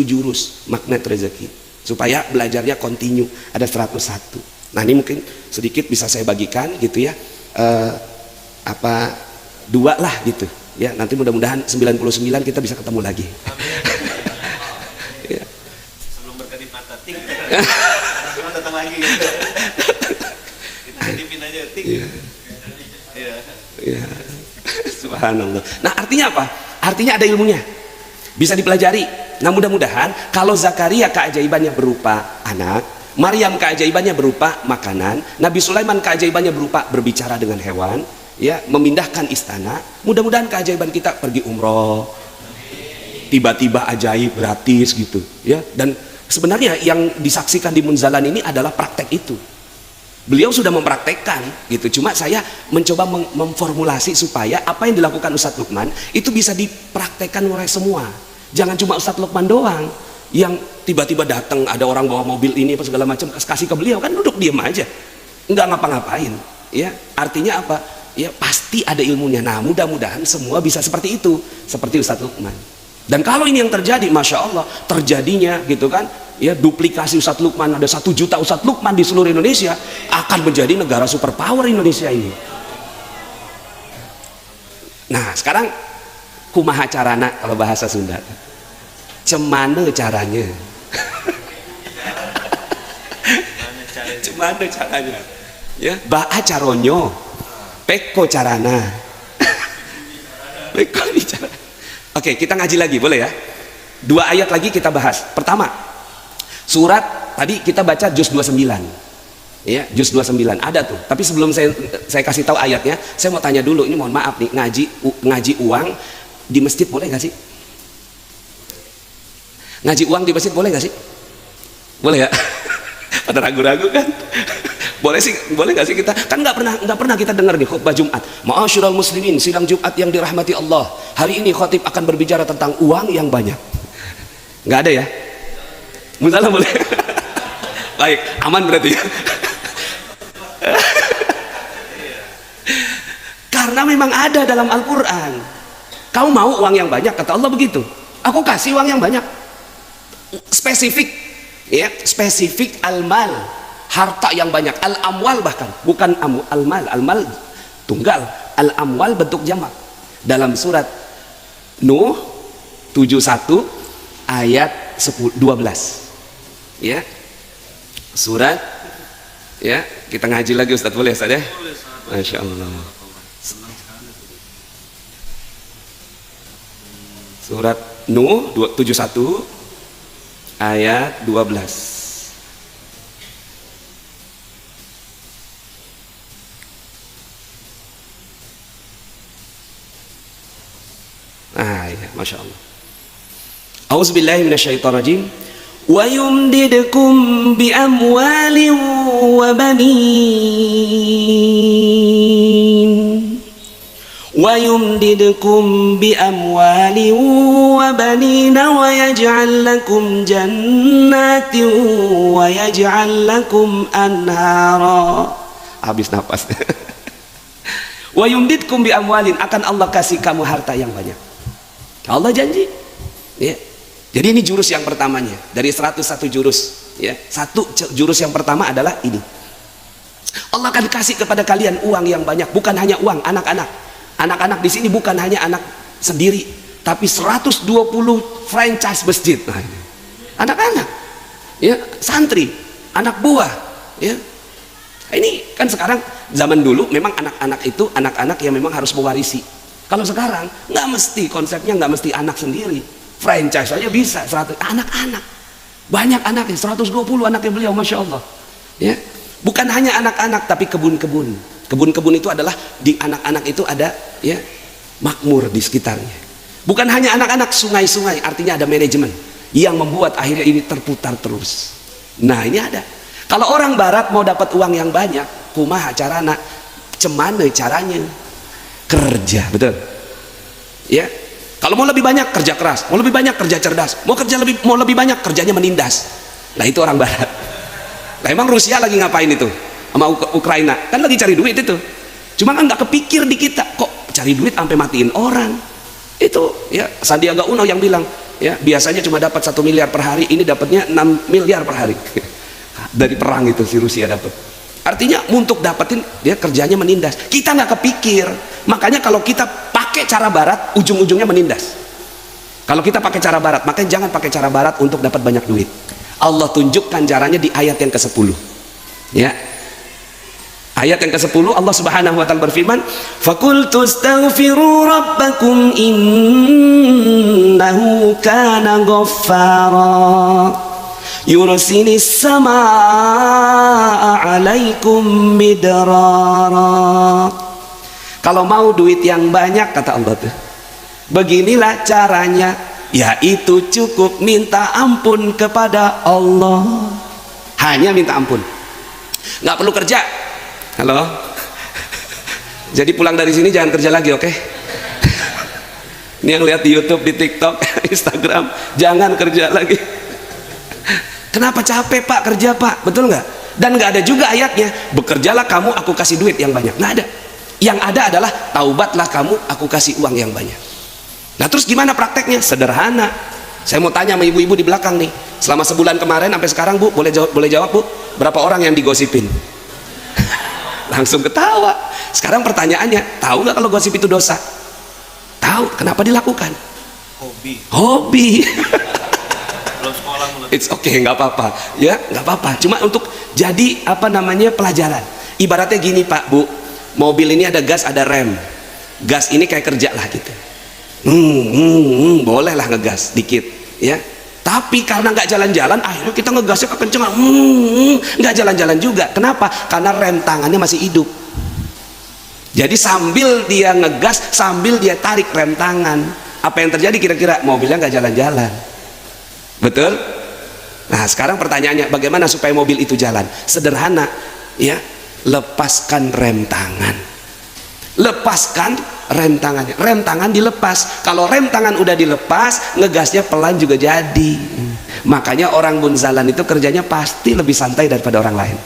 jurus magnet rezeki supaya belajarnya kontinu, ada 101. Nah ini mungkin sedikit bisa saya bagikan gitu ya, 2 lah gitu ya. Nanti mudah-mudahan 99 kita bisa ketemu lagi. Ya. Sebelum berkedip mata ting, datang lagi. Kita kedipin aja ting. Ya. Subhanallah. Nah artinya apa? Artinya ada ilmunya, bisa dipelajari. Nah mudah-mudahan kalau Zakaria keajaibannya berupa anak, Maryam keajaibannya berupa makanan, Nabi Sulaiman keajaibannya berupa berbicara dengan hewan, ya, memindahkan istana. Mudah-mudahan keajaiban kita pergi umroh, tiba-tiba ajaib gratis gitu, ya. Dan sebenarnya yang disaksikan di Munzalan ini adalah praktek itu. Beliau sudah mempraktekkan gitu. Cuma saya mencoba memformulasi supaya apa yang dilakukan Ustadz Lukman itu bisa dipraktekkan oleh semua. Jangan cuma Ustadz Lukman doang yang tiba-tiba datang, ada orang bawa mobil ini apa segala macam, kasih ke beliau, kan duduk diam aja nggak ngapa-ngapain ya. Artinya apa ya, pasti ada ilmunya. Nah mudah-mudahan semua bisa seperti itu, seperti Ustadz Lukman. Dan kalau ini yang terjadi, Masya Allah terjadinya gitu kan ya, duplikasi Ustadz Lukman, ada 1 juta Ustadz Lukman di seluruh Indonesia, akan menjadi negara superpower Indonesia ini. Nah sekarang kumaha carana, kalau bahasa Sunda cemana caranya. Cemana caranya ya, baa caronyo peko carana. Peko cara. Oke, kita ngaji lagi boleh ya, 2 ayat lagi kita bahas. Pertama, surat tadi kita baca juz 29 ya, juz 29 ada tuh. Tapi sebelum saya kasih tahu ayatnya, saya mau tanya dulu, ini mohon maaf nih, ngaji uang di masjid boleh nggak sih? Ngaji uang di masjid boleh nggak sih? Boleh ya? Pada ragu-ragu kan? boleh nggak sih kita? Kan nggak pernah kita dengar nih khutbah Jumat. Ma'asyiral muslimin, sidang Jumat yang dirahmati Allah. Hari ini khatib akan berbicara tentang uang yang banyak. Nggak ada ya? Musalah boleh. Baik, aman berarti ya. Karena memang ada dalam Al-Quran. Kamu mau uang yang banyak, kata Allah begitu. Aku kasih uang yang banyak. Spesifik, ya, spesifik al-mal, harta yang banyak. Al-amwal bahkan, bukan al-mal. Al-mal tunggal, al-amwal bentuk jamak. Dalam surat Nuh 71 ayat 12. Ya, surat, ya, kita ngaji lagi Ustaz, boleh Ustaz ya? Masya Allah. Surat Nuh 71 ayat 12. Ya, Masya Allah. A'udzubillahi minasyaitonirrajim. Wa yumdidkum bi amwalin wa banin. Wa yumdidkum bi amwalin wa banin wa yaj'al lakum jannatin wa yaj'al lakum anhara. Habis nafas. Wa yumdidkum bi amwalin, akan Allah kasih kamu harta yang banyak. Allah janji. Ya. Jadi ini jurus yang pertamanya dari 101 jurus. Ya. Satu jurus yang pertama adalah ini. Allah akan kasih kepada kalian uang yang banyak, bukan hanya uang, anak-anak. Anak-anak di sini bukan hanya anak sendiri, tapi 120 franchise masjid. Nah, anak-anak, ya, santri, anak buah, ya. Ini kan sekarang, zaman dulu memang anak-anak itu anak-anak yang memang harus mewarisi. Kalau sekarang nggak mesti, konsepnya nggak mesti anak sendiri, franchise aja bisa. 100 anak-anak, banyak anaknya, 120 anaknya beliau, Masya Allah. Ya, bukan hanya anak-anak tapi kebun-kebun. Kebun-kebun itu adalah di anak-anak itu ada, ya, makmur di sekitarnya. Bukan hanya anak-anak, sungai-sungai, artinya ada manajemen yang membuat akhirnya ini terputar terus. Nah, ini ada. Kalau orang barat mau dapat uang yang banyak, kumaha carana, cemana caranya? Kerja, betul. Ya. Kalau mau lebih banyak kerja keras, mau lebih banyak kerja cerdas, mau lebih banyak kerjanya menindas. Nah, itu orang barat. Nah, emang Rusia lagi ngapain itu? Sama Ukraina, kan lagi cari duit itu. Cuma kan nggak kepikir di kita, kok cari duit sampai matiin orang. Itu, ya, Sandiaga Uno yang bilang, ya, biasanya cuma dapat 1 miliar per hari, ini dapatnya 6 miliar per hari. Dari perang itu si Rusia dapat. Artinya untuk dapetin, dia kerjanya menindas. Kita nggak kepikir. Makanya kalau kita pakai cara barat, ujung-ujungnya menindas. Kalau kita pakai cara barat, makanya jangan pakai cara barat untuk dapat banyak duit. Allah tunjukkan caranya di ayat yang ke-10. Ya. Ayat yang ke-10 Allah Subhanahu wa taala berfirman, "Faqultu astaghfiru rabbakum innahu kana ghaffara." Yursilis samaa alaikum midrara. Kalau mau duit yang banyak, kata Allah tuh, beginilah caranya, yaitu cukup minta ampun kepada Allah. Hanya minta ampun, nggak perlu kerja. Halo. Jadi pulang dari sini jangan kerja lagi, oke? Ini yang lihat di YouTube, di TikTok, Instagram, jangan kerja lagi. Kenapa capek Pak, kerja Pak, betul nggak? Dan nggak ada juga ayatnya, bekerjalah kamu, aku kasih duit yang banyak. Nggak ada. Yang ada adalah taubatlah kamu, aku kasih uang yang banyak. Nah, terus gimana prakteknya? Sederhana. Saya mau tanya sama ibu-ibu di belakang nih, selama sebulan kemarin sampai sekarang, Bu, boleh jawab Bu, berapa orang yang digosipin? Langsung ketawa. Sekarang pertanyaannya, tahu nggak kalau gosip itu dosa? Tahu. Kenapa dilakukan? Hobi. It's okay, nggak apa-apa, ya, nggak apa-apa. Cuma untuk jadi pelajaran. Ibaratnya gini Pak, Bu, mobil ini ada gas, ada rem. Gas ini kayak kerja lah gitu. Boleh lah ngegas dikit, ya. Tapi karena nggak jalan-jalan, akhirnya kita ngegasnya kekencengan. Nggak jalan-jalan juga. Kenapa? Karena rem tangannya masih hidup. Jadi sambil dia ngegas, sambil dia tarik rem tangan, apa yang terjadi kira-kira? Mobilnya nggak jalan-jalan. Betul? Nah, sekarang pertanyaannya, bagaimana supaya mobil itu jalan? Sederhana, ya, lepaskan rem tangan. Lepaskan rem tangannya. Rem tangan dilepas. Kalau rem tangan udah dilepas, ngegasnya pelan juga jadi. Makanya orang munzalan itu kerjanya pasti lebih santai daripada orang lain.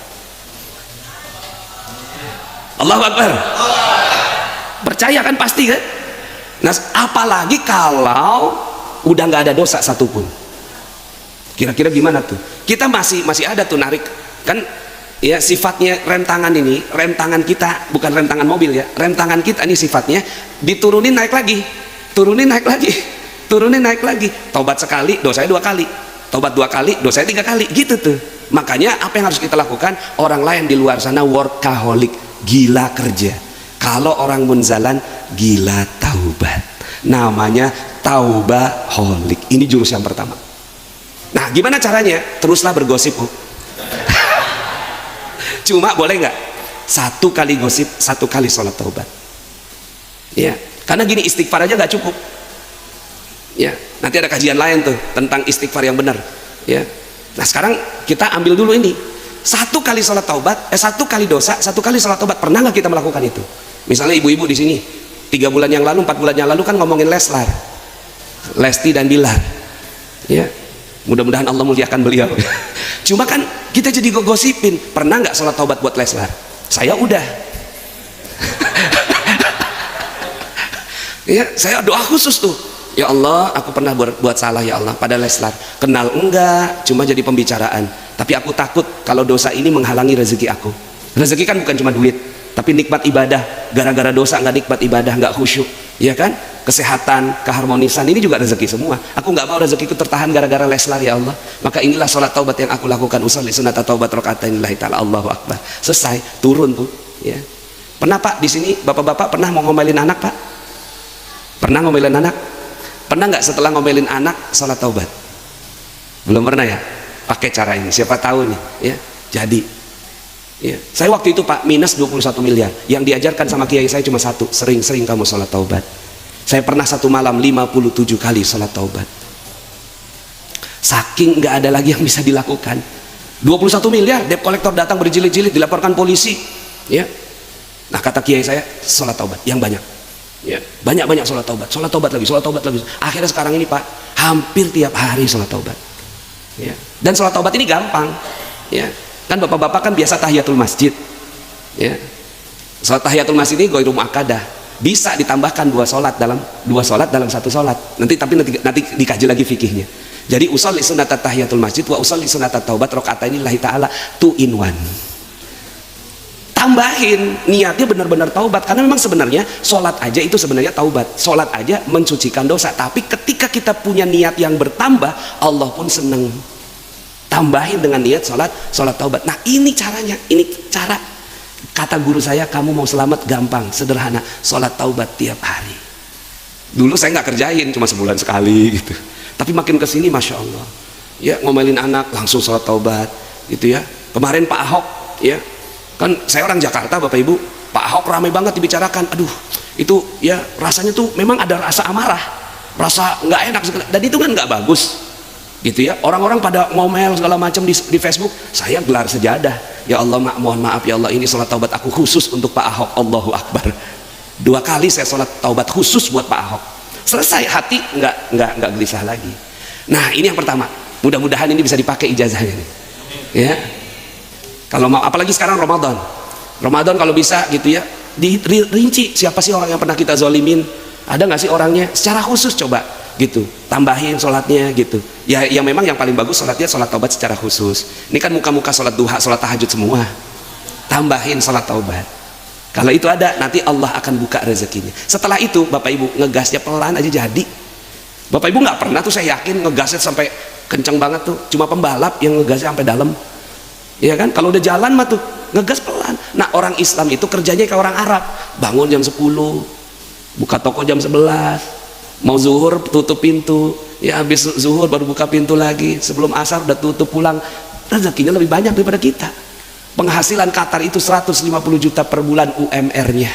Allahu Akbar. Percaya kan, pasti kan? Nah, apalagi kalau udah nggak ada dosa satupun. Kira-kira gimana tuh? Kita masih ada tuh narik kan, ya sifatnya rem tangan ini, rem tangan kita bukan rem tangan mobil ya, rem tangan kita ini sifatnya diturunin naik lagi, turunin naik lagi, turunin naik lagi. Taubat sekali, dosanya 2 kali. Taubat 2 kali, dosanya 3 kali, gitu tuh. Makanya apa yang harus kita lakukan? Orang lain di luar sana workaholic, gila kerja. Kalau orang munzalan gila taubat, namanya taubaholic. Ini jurus yang pertama. Nah, gimana caranya? Teruslah bergosip, Bu. Cuma boleh nggak? 1 kali gosip, 1 kali sholat taubat. Ya, karena gini, istighfar aja nggak cukup. Ya, nanti ada kajian lain tuh tentang istighfar yang benar. Ya, nah sekarang kita ambil dulu ini. 1 kali sholat taubat, 1 kali dosa, 1 kali sholat taubat. Pernah nggak kita melakukan itu? Misalnya ibu-ibu di sini 3 bulan yang lalu, 4 bulan yang lalu kan ngomongin Leslar, Lesti dan Bilar. Ya, mudah-mudahan Allah muliakan beliau. Cuma kan kita jadi gosipin. Pernah nggak sholat taubat buat Leslar? Saya udah. Ya, saya doa khusus tuh. Ya Allah, aku pernah buat salah ya Allah pada Leslar. Kenal enggak, cuma jadi pembicaraan. Tapi aku takut kalau dosa ini menghalangi rezeki aku. Rezeki kan bukan cuma duit, tapi nikmat ibadah. Gara-gara dosa nggak nikmat ibadah, nggak khusyuk, ya kan? Kesehatan, keharmonisan, ini juga rezeki semua. Aku nggak mau rezekiku tertahan gara-gara Leslar ya Allah. Maka inilah sholat taubat yang aku lakukan. Usolli sunata taubat rakaatain lillahi ta'ala. Allahu Akbar. Selesai, turun tuh. Ya. Pernah Pak di sini, bapak-bapak pernah mau ngomelin anak Pak? Pernah ngomelin anak? Pernah nggak setelah ngomelin anak sholat taubat? Belum pernah ya? Pakai cara ini, siapa tahu nih, ya. Jadi, ya. Saya waktu itu Pak minus 21 miliar. Yang diajarkan sama kiai saya cuma 1, sering-sering kamu sholat taubat. Saya pernah 1 malam 57 kali sholat taubat. Saking nggak ada lagi yang bisa dilakukan. 21 miliar, debt collector datang berjilid-jilid, dilaporkan polisi, ya. Nah kata kiai saya, sholat taubat yang banyak. Ya, banyak-banyak sholat taubat lagi, sholat taubat lagi. Akhirnya sekarang ini Pak, hampir tiap hari sholat taubat. Ya. Dan sholat taubat ini gampang. Ya. Kan bapak-bapak kan biasa tahiyatul masjid. Ya. Sholat tahiyatul masjid ini ghairu muakkadah. Bisa ditambahkan 2 sholat dalam 1 sholat. Nanti dikaji lagi fikihnya. Jadi usolli sunnatat tahiyatul masjid wa usolli sunnatat taubat rakaatain lillahi ta'ala 2 in 1. Tambahin niatnya benar-benar taubat, karena memang sebenarnya sholat aja itu sebenarnya taubat, sholat aja mensucikan dosa. Tapi ketika kita punya niat yang bertambah, Allah pun seneng. Tambahin dengan niat sholat taubat. Nah ini caranya, ini cara. Kata guru saya, kamu mau selamat gampang, sederhana, sholat taubat tiap hari. Dulu saya nggak kerjain, cuma sebulan sekali gitu. Tapi makin kesini masya Allah, ya ngomelin anak langsung sholat taubat, gitu ya. Kemarin Pak Ahok, ya. Kan saya orang Jakarta Bapak Ibu, Pak Ahok ramai banget dibicarakan. Aduh, itu ya rasanya tuh memang ada rasa amarah, rasa nggak enak, dan itu kan nggak bagus, gitu ya. Orang-orang pada ngomel segala macam di Facebook. Saya gelar sejadah, ya Allah mohon maaf ya Allah, ini sholat taubat aku khusus untuk Pak Ahok. Allahu Akbar. 2 kali saya sholat taubat khusus buat Pak Ahok. Selesai, hati nggak gelisah lagi. Nah ini yang pertama. Mudah-mudahan ini bisa dipakai ijazahnya nih. Ya. Kalau mau, apalagi sekarang Ramadan kalau bisa gitu ya, dirinci siapa sih orang yang pernah kita zolimin, ada nggak sih orangnya, secara khusus coba gitu, tambahin sholatnya gitu ya. Yang memang yang paling bagus sholatnya sholat taubat secara khusus. Ini kan muka-muka sholat duha, sholat tahajud semua, tambahin sholat taubat. Kalau itu ada, nanti Allah akan buka rezekinya. Setelah itu Bapak Ibu ngegasnya pelan aja jadi. Bapak Ibu nggak pernah tuh, saya yakin ngegasnya sampai kenceng banget tuh, cuma pembalap yang ngegasnya sampai dalam. Ya kan, kalau udah jalan mah tuh ngegas pelan. Nah orang Islam itu kerjanya kayak orang Arab, bangun jam 10, buka toko jam 11, mau zuhur tutup pintu, ya habis zuhur baru buka pintu lagi, sebelum asar udah tutup pulang. Rezekinya lebih banyak daripada kita. Penghasilan Qatar itu 150 juta per bulan UMR-nya.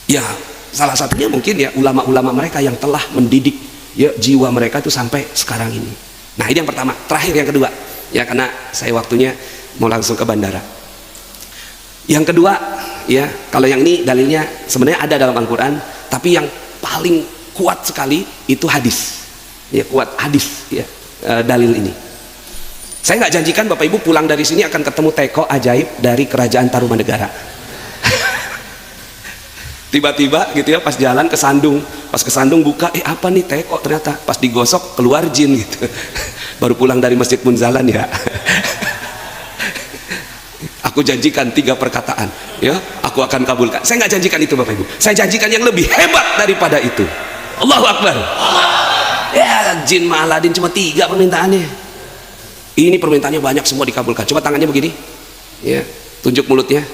Ya salah satunya mungkin ya ulama-ulama mereka yang telah mendidik ya jiwa mereka itu sampai sekarang ini. Nah ini yang pertama. Terakhir yang kedua, ya karena saya waktunya mau langsung ke bandara. Yang kedua, ya, kalau yang ini dalilnya sebenarnya ada dalam Al-Quran, tapi yang paling kuat sekali itu hadis. Ya, kuat hadis, ya, dalil ini. Saya nggak janjikan Bapak Ibu pulang dari sini akan ketemu teko ajaib dari Kerajaan Tarumanegara. Tiba-tiba gitu ya, pas jalan kesandung, pas kesandung buka, apa nih teko, ternyata pas digosok keluar jin gitu. Baru pulang dari Masjid Munzalan ya. Aku janjikan 3 perkataan, ya, aku akan kabulkan. Saya nggak janjikan itu Bapak Ibu, saya janjikan yang lebih hebat daripada itu. Allahu Akbar. Ya, jin mah Aladin cuma 3 permintaannya. Ini permintaannya banyak, semua dikabulkan. Coba tangannya begini, ya, tunjuk mulutnya,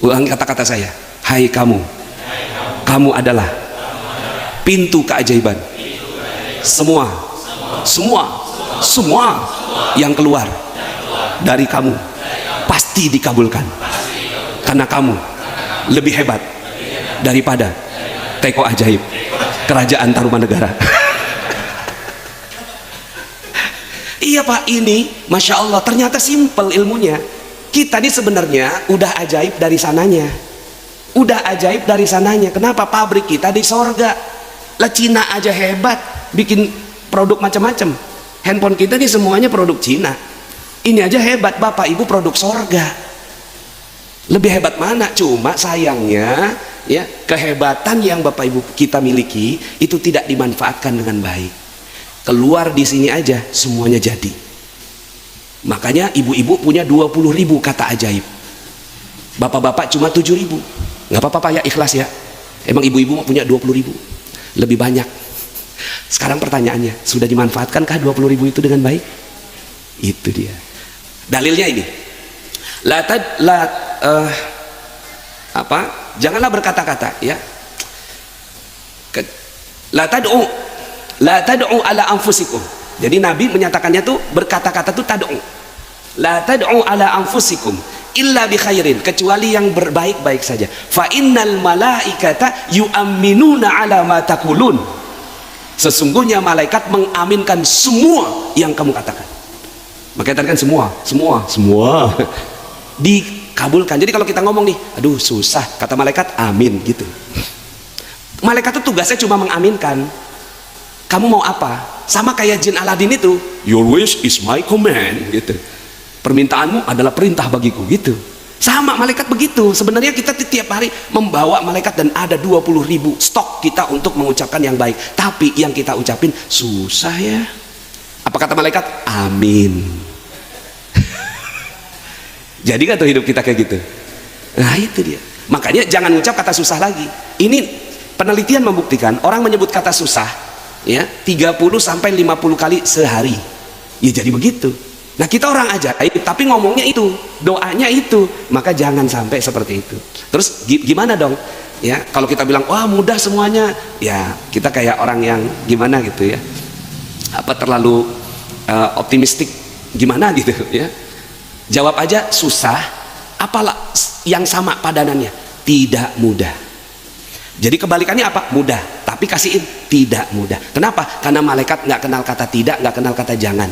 ulangi kata-kata saya. Hai kamu, kamu adalah pintu keajaiban. Semua yang keluar dari kamu pasti dikabulkan, karena kamu lebih hebat daripada teko ajaib Kerajaan Tarumanegara. Iya Pak, ini Masya Allah ternyata simpel ilmunya. Kita ini sebenarnya udah ajaib dari sananya, udah ajaib dari sananya. Kenapa? Pabrik kita di sorga lah. Cina aja hebat bikin produk macam-macam. Handphone kita ini semuanya produk Cina. Ini aja hebat, Bapak Ibu produk sorga. Lebih hebat mana? Cuma sayangnya ya, kehebatan yang Bapak Ibu kita miliki itu tidak dimanfaatkan dengan baik. Keluar di sini aja semuanya jadi. Makanya ibu-ibu punya 20.000 kata ajaib. Bapak-bapak cuma 7.000. Nggak apa-apa Pak ya, ikhlas ya. Emang ibu-ibu punya 20.000, lebih banyak. Sekarang pertanyaannya, sudah dimanfaatkankah 20.000 itu dengan baik? Itu dia. Dalilnya ini. Janganlah berkata-kata ya. La tad'u ala anfusikum. Jadi Nabi menyatakannya tuh berkata-kata tuh tad'u. La tad'u ala anfusikum illa bi khairin, kecuali yang berbaik-baik saja. Fa innal malaikata yu'minuna ala ma taqulun. Sesungguhnya malaikat mengaminkan semua yang kamu katakan. Makanya tadi kan semua dikabulkan. Jadi kalau kita ngomong nih, aduh susah, kata malaikat amin gitu. Malaikat itu tugasnya cuma mengaminkan. Kamu mau apa? Sama kayak jin Aladin itu, your wish is my command gitu. Permintaanmu adalah perintah bagiku gitu. Sama malaikat begitu. Sebenarnya kita tiap hari membawa malaikat dan ada 20.000 stok kita untuk mengucapkan yang baik. Tapi yang kita ucapin susah ya. Apa kata malaikat? Amin. Jadi kan tuh hidup kita kayak gitu. Nah itu dia. Makanya jangan ucap kata susah lagi. Ini penelitian membuktikan orang menyebut kata susah ya 30 sampai 50 kali sehari. Ya jadi begitu. Nah kita orang ajaib tapi ngomongnya itu, doanya itu, maka jangan sampai seperti itu. Terus gimana dong? Ya kalau kita bilang wah mudah semuanya, ya kita kayak orang yang gimana gitu ya. Apa terlalu optimistik gimana gitu ya. Jawab aja susah, apalah yang sama padanannya? Tidak mudah. Jadi kebalikannya apa? Mudah, tapi kasihin tidak mudah. Kenapa? Karena malaikat nggak kenal kata tidak, nggak kenal kata jangan.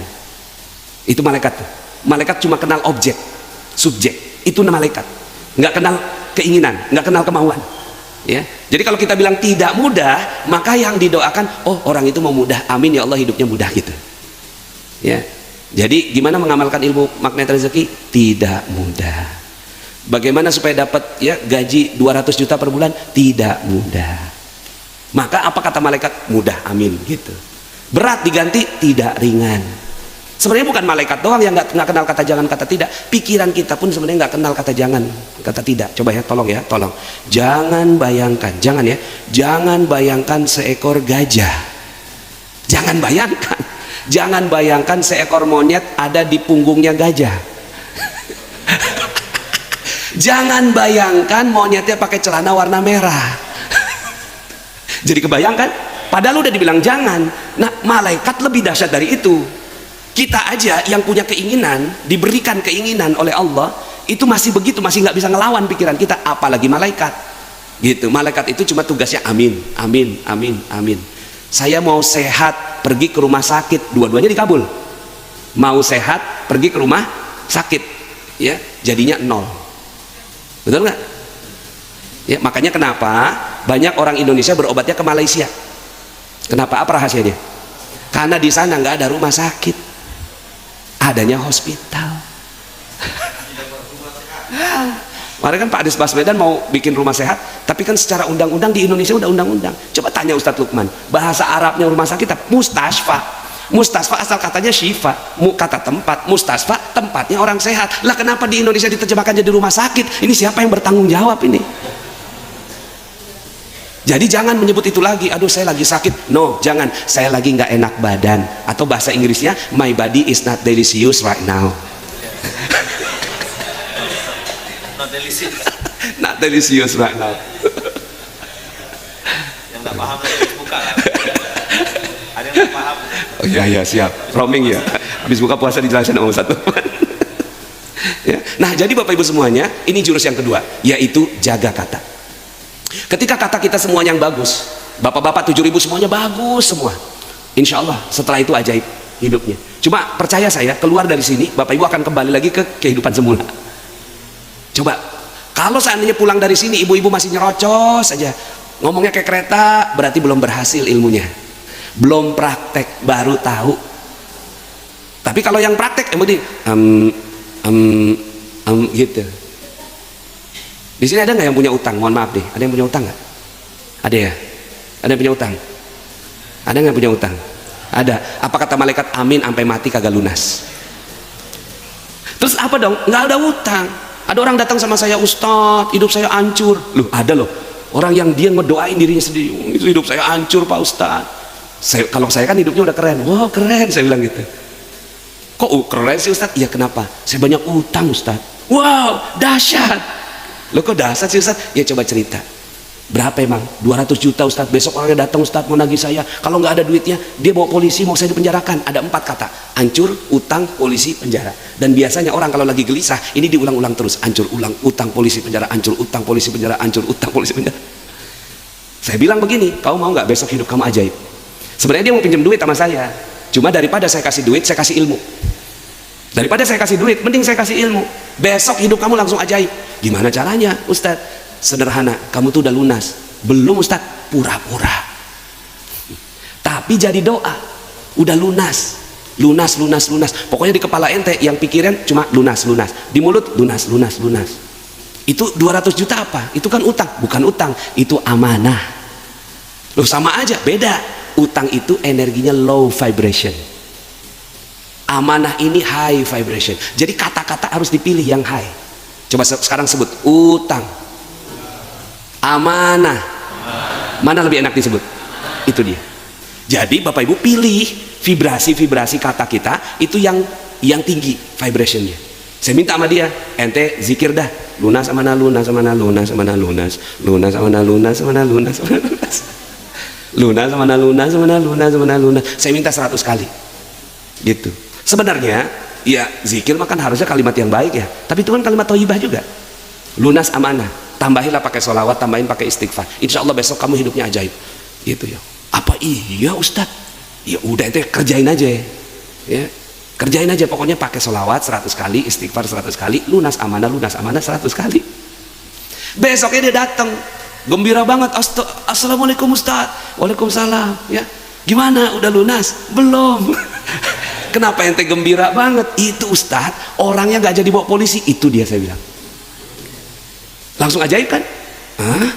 Itu malaikat. Malaikat cuma kenal objek, subjek. Itu malaikat. Nggak kenal keinginan, nggak kenal kemauan. Ya. Jadi kalau kita bilang tidak mudah, maka yang didoakan, oh orang itu mau mudah, amin ya Allah hidupnya mudah gitu. Ya. Jadi gimana mengamalkan ilmu magnet rezeki? Tidak mudah. Bagaimana supaya dapat ya gaji 200 juta per bulan? Tidak mudah. Maka apa kata malaikat? Mudah, amin gitu. Berat diganti tidak ringan. Sebenarnya bukan malaikat doang yang nggak kenal kata jangan, kata tidak. Pikiran kita pun sebenarnya nggak kenal kata jangan, kata tidak. Coba ya, tolong. Jangan bayangkan, jangan bayangkan seekor gajah. Jangan bayangkan seekor monyet ada di punggungnya gajah. Jangan bayangkan monyetnya pakai celana warna merah. Jadi kebayangkan? Padahal udah dibilang jangan. Nah, malaikat lebih dahsyat dari itu. Kita aja yang punya keinginan, diberikan keinginan oleh Allah, itu masih begitu, masih nggak bisa ngelawan pikiran kita, apalagi malaikat. Gitu. Malaikat itu cuma tugasnya amin, amin, amin, amin. Saya mau sehat, pergi ke rumah sakit, dua-duanya dikabul. Mau sehat, pergi ke rumah sakit. ya jadinya 0. Betul nggak? Ya, makanya kenapa banyak orang Indonesia berobatnya ke Malaysia. Kenapa? Apa rahasianya? Karena di sana nggak ada rumah sakit, adanya hospital. Kemarin kan Pak Anies Baswedan mau bikin rumah sehat, tapi kan secara undang-undang di Indonesia udah undang-undang. Coba tanya Ustadz Lukman, bahasa Arabnya rumah sakit apa? Mustasfa. Mustasfa asal katanya syifa, kata tempat, mustasfa tempatnya orang sehat. Lah kenapa di Indonesia diterjemahkan jadi rumah sakit? Ini siapa yang bertanggung jawab ini? Jadi jangan menyebut itu lagi, aduh saya lagi sakit. No, jangan, saya lagi nggak enak badan. Atau bahasa Inggrisnya, my body is not delicious right now. Not delicious right now. Yang nggak paham habis buka kan? Ada yang nggak paham? Oh iya siap, roaming ya. Habis buka puasa dijelasin sama Ustaz. Ya. Nah jadi Bapak Ibu semuanya, ini jurus yang kedua, yaitu jaga kata. Ketika kata kita semua yang bagus, bapak-bapak 7.000 semuanya bagus semua, insya Allah setelah itu ajaib hidupnya. Cuma percaya saya, keluar dari sini Bapak Ibu akan kembali lagi ke kehidupan semula. Coba kalau seandainya pulang dari sini ibu-ibu masih nyerocos saja, ngomongnya kayak kereta, berarti belum berhasil ilmunya, belum praktek, baru tahu. Tapi kalau yang praktek yang penting gitu. Di sini ada nggak yang punya utang? Mohon maaf deh, ada yang punya utang nggak? Ada ya? Ada yang punya utang? Ada nggak yang punya utang? Ada. Apa kata malaikat? Amin sampai mati kagak lunas. Terus apa dong? Nggak ada utang. Ada orang datang sama saya, Ustadz, hidup saya hancur. Loh, ada loh. Orang yang dia ngedoain dirinya sendiri, itu hidup saya hancur Pak Ustadz. Kalau saya kan hidupnya udah keren. Wow, keren, saya bilang gitu. Kok keren sih Ustadz? Iya, kenapa? Saya banyak utang Ustadz. Wow, dahsyat. Loh kok dahsyat sih Ustadz? Ya coba cerita. Berapa emang? 200 juta Ustadz. Besok orangnya datang Ustadz mau nagih saya. Kalau nggak ada duitnya, dia bawa polisi mau saya dipenjarakan. Ada 4 kata. Hancur, utang, polisi, penjara. Dan biasanya orang kalau lagi gelisah, ini diulang-ulang terus. Hancur, ulang, utang, polisi, penjara. Hancur, utang, polisi, penjara. Hancur, utang, polisi, penjara. Saya bilang begini, kau mau nggak besok hidup kamu ajaib? Sebenarnya dia mau pinjam duit sama saya. Cuma daripada saya kasih duit, saya kasih ilmu. Daripada saya kasih duit, mending saya kasih ilmu. Besok hidup kamu langsung ajaib. Gimana caranya Ustadz? Sederhana, kamu tuh udah lunas. Belum Ustadz, pura-pura. Tapi jadi doa, udah lunas. Lunas. Pokoknya di kepala ente yang pikiran cuma lunas. Di mulut lunas. Itu 200 juta apa? Itu kan utang. Bukan utang, itu amanah. Loh sama aja, beda. Utang itu energinya low vibration. Amanah ini high vibration. Jadi kata-kata harus dipilih yang high. Coba sekarang sebut utang, amanah, mana lebih enak disebut? Itu dia. Jadi Bapak Ibu pilih vibrasi kata kita itu yang tinggi vibrationnya. Saya minta sama dia, ente zikir dah, lunas amana lunas. Saya minta 100 kali. Gitu. Sebenarnya ya zikir mah kan harusnya kalimat yang baik ya, tapi itu kan kalimat thayyibah juga. Lunas amanah, tambahinlah pakai sholawat, tambahin pakai istighfar, insya Allah besok kamu hidupnya ajaib. Gitu ya. Apa iya Ustadz? Ya udah ente kerjain aja ya, kerjain aja, pokoknya pakai sholawat 100 kali, istighfar 100 kali, lunas amanah 100 kali. Besoknya dia datang gembira banget, assalamualaikum Ustadz. Waalaikumsalam. Ya gimana, udah lunas? Belum. Kenapa ente gembira banget? Itu Ustadz, orangnya gak jadi bawa polisi. Itu dia, saya bilang. Langsung ajaib kan? Hah?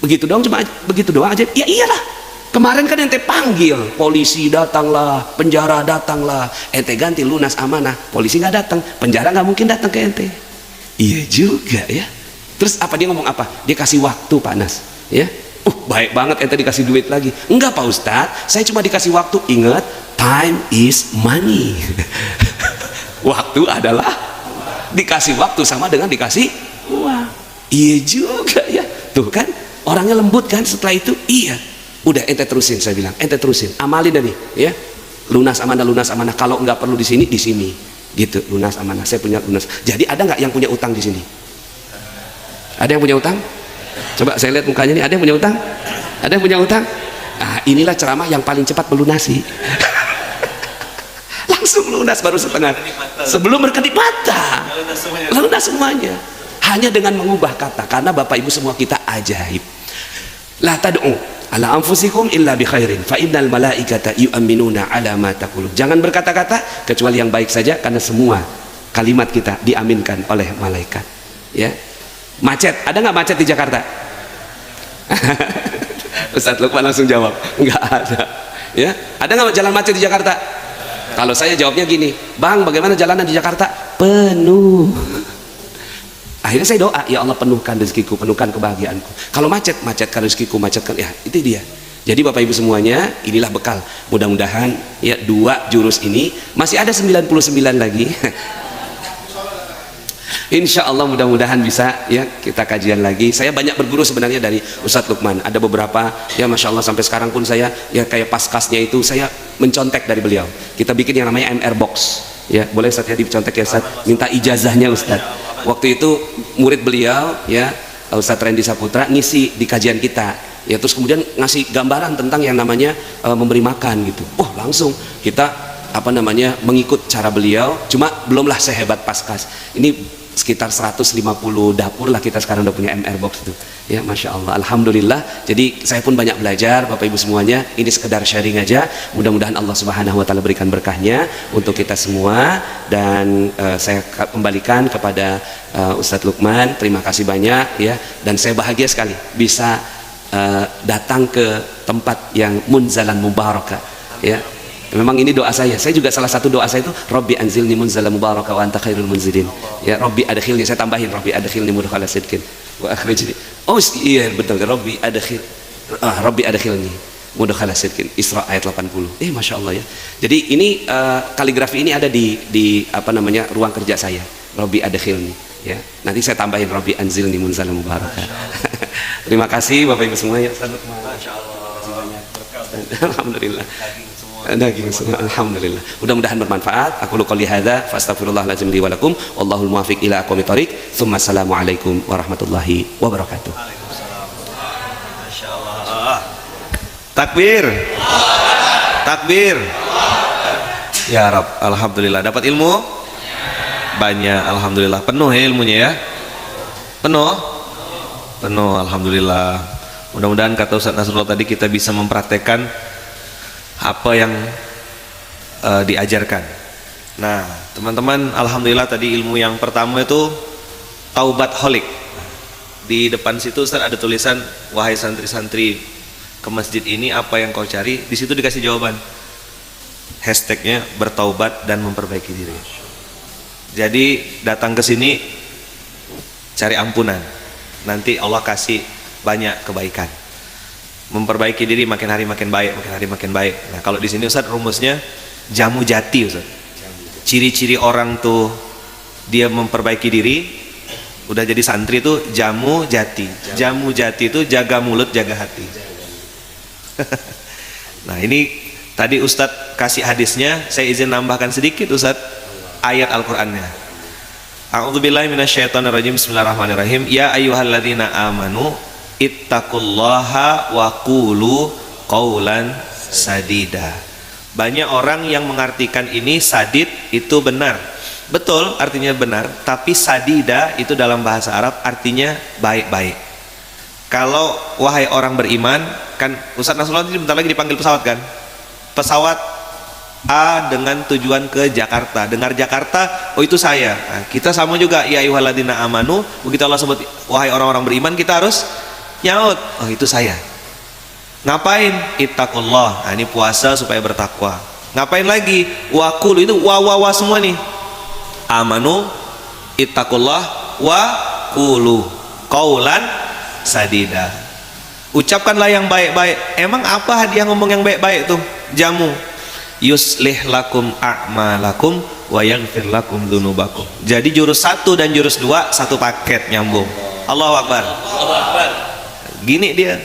Begitu doang, cuma begitu doang ajaib? Ya iyalah. Kemarin kan ente panggil, polisi datanglah, penjara datanglah. Ente ganti lunas amanah, polisi gak datang, penjara gak mungkin datang ke ente. Iya juga ya. Terus apa dia ngomong apa? Dia kasih waktu Pak Nas. Ya. Baik banget ente dikasih duit lagi. Enggak Pak Ustadz, saya cuma dikasih waktu. Ingat, time is money. Waktu adalah dikasih waktu sama dengan dikasih uang. Iya juga ya. Tuh kan, orangnya lembut kan setelah itu. Iya. Udah ente terusin, saya bilang. Ente terusin. Amalin dari ya. Lunas amanah. Kalau nggak perlu di sini, di sini. Gitu. Lunas amanah. Saya punya lunas. Jadi ada nggak yang punya utang di sini? Ada yang punya utang? Coba saya lihat mukanya nih, ada yang punya utang? Ada yang punya utang? Nah, inilah ceramah yang paling cepat melunasi. langsung lunas baru setengah. Sebelum berkedip mata, lunas semuanya. Hanya dengan mengubah kata, karena Bapak Ibu semua kita ajaib. La tad'u ala anfusikum illa bi khairin fa innal malaikata yu'minuna ala ma taqulun. Jangan berkata-kata kecuali yang baik saja, karena semua kalimat kita diaminkan oleh malaikat. Ya. Macet, ada nggak macet di Jakarta? Ustadz Lukman langsung jawab, nggak ada. Ya, ada nggak jalan macet di Jakarta? Kalau saya jawabnya gini, Bang, bagaimana jalanan di Jakarta? Penuh. Akhirnya saya doa, ya Allah penuhkan rezekiku, penuhkan kebahagiaanku. Kalau macetkan rezekiku, macetkan, ya itu dia. Jadi Bapak Ibu semuanya, inilah bekal. Mudah-mudahan ya 2 jurus ini masih ada 99 lagi. Insya Allah mudah-mudahan bisa ya kita kajian lagi. Saya banyak berguru sebenarnya dari Ustadz Lukman. Ada beberapa ya Masya Allah sampai sekarang pun saya ya kayak paskasnya itu saya mencontek dari beliau. Kita bikin yang namanya MR Box. Ya boleh Ustadz ya dicontek ya Ustadz. Minta ijazahnya Ustadz. Waktu itu murid beliau ya Ustadz Randy Saputra ngisi di kajian kita. Ya terus kemudian ngasih gambaran tentang yang namanya memberi makan gitu. Oh langsung kita mengikut cara beliau. Cuma belumlah sehebat paskas. Ini sekitar 150 dapur lah kita sekarang udah punya MR Box itu ya Masya Allah, Alhamdulillah. Jadi saya pun banyak belajar Bapak Ibu semuanya. Ini sekedar sharing aja, mudah-mudahan Allah Subhanahu Wa Ta'ala berikan berkahnya untuk kita semua. Dan saya kembalikan kepada Ustadz Lukman, terima kasih banyak ya. Dan saya bahagia sekali bisa datang ke tempat yang munzalan mubarakah ya. Memang ini doa saya juga salah satu doa saya itu Rabbi anzilni munzalan mubarakah wa anta khairul munzilin ya. Rabbi adkhilni, saya tambahin Rabbi adkhilni mudkhala sidqin wa akhrijni. Oh iya betul, Rabbi adkhilni mudkhala sidqin, Isra ayat 80. Masya Allah ya. Jadi ini kaligrafi ini ada di ruang kerja saya, Rabbi adkhilni ya. Nanti saya tambahin Rabbi anzilni munzalan mubarakah. Terima kasih Bapak Ibu semuanya. Masya Allah. Alhamdulillah. Daging semua, alhamdulillah. Mudah-mudahan bermanfaat. Aku qouli hadza fastaghfirullahalazim li wa lakum wallahul muwaffiq ila aqwamit thoriq. Tsumma assalamualaikum warahmatullahi wabarakatuh. Masyaallah. Takbir. Takbir. Ya Rabb, alhamdulillah dapat ilmu banyak, alhamdulillah. Penuh ya ilmunya ya. Penuh, alhamdulillah. Mudah-mudahan kata Ustaz Nasrullah tadi kita bisa mempraktekkan apa yang diajarkan. Nah teman-teman, alhamdulillah tadi ilmu yang pertama itu taubat holik. Di depan situ Ustaz ada tulisan, wahai santri-santri ke masjid ini apa yang kau cari. Di situ dikasih jawaban, hashtagnya bertaubat dan memperbaiki diri. Jadi datang ke sini cari ampunan, nanti Allah kasih banyak kebaikan. Memperbaiki diri makin hari makin baik, makin hari makin baik. Nah kalau di sini Ustaz rumusnya jamu jati Ustaz. Ciri-ciri orang tuh dia memperbaiki diri, udah jadi santri tuh jamu jati. Jamu jati itu jaga mulut, jaga hati. Nah ini tadi Ustaz kasih hadisnya, saya izin nambahkan sedikit Ustaz ayat Al-Qur'annya. A'udzubillahi minasyaitonirrajim. Bismillahirrahmanirrahim. Ya ayyuhalladzina amanu ittaqullaha wa qulu qaulan sadida. Banyak orang yang mengartikan ini sadid itu benar. Betul, artinya benar, tapi sadida itu dalam bahasa Arab artinya baik-baik. Kalau wahai orang beriman, kan Ustaz Nasrullah ini bentar lagi dipanggil pesawat kan? Pesawat A dengan tujuan ke Jakarta. Dengar Jakarta, oh itu saya. Nah, kita sama juga ya ayyuhalladzina amanu, begitu Allah sebut wahai orang-orang beriman, kita harus nyaut, oh itu saya. Ngapain? Ittaqullah. Nah, ini puasa supaya bertakwa. Ngapain lagi? Waqul, itu wa semua nih. Amanu, ittaqullah, wa qulu qaulan sadida. Ucapkanlah yang baik-baik. Emang apa hadiah ngomong yang baik-baik tuh? Jamu. Yuslih lakum a'malakum wa yaghfir lakum dzunubakum. Jadi jurus 1 dan jurus 2 satu paket nyambung. Allahu Akbar. Allahu Akbar. Gini dia,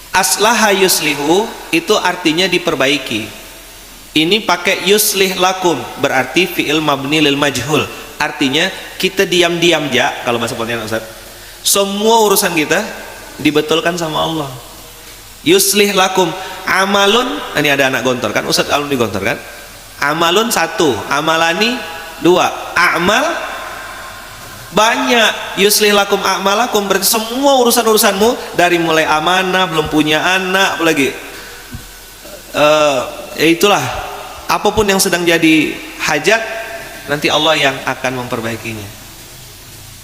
aslaha yuslihu itu artinya diperbaiki. Ini pakai yuslih lakum, berarti fi'il mabni lil majhul. Artinya kita diam-diam ja, kalau bahasa Pontianak Ustaz, semua urusan kita dibetulkan sama Allah. Yuslih lakum amalun, ini ada anak gontor kan, Ustaz alumni gontor kan, Amalun satu, amalani dua, a'mal banyak. Yuslih lakum a'malakum, berarti semua urusan-urusanmu, dari mulai amanah, belum punya anak, apalagi ya itulah, apapun yang sedang jadi hajat, nanti Allah yang akan memperbaikinya.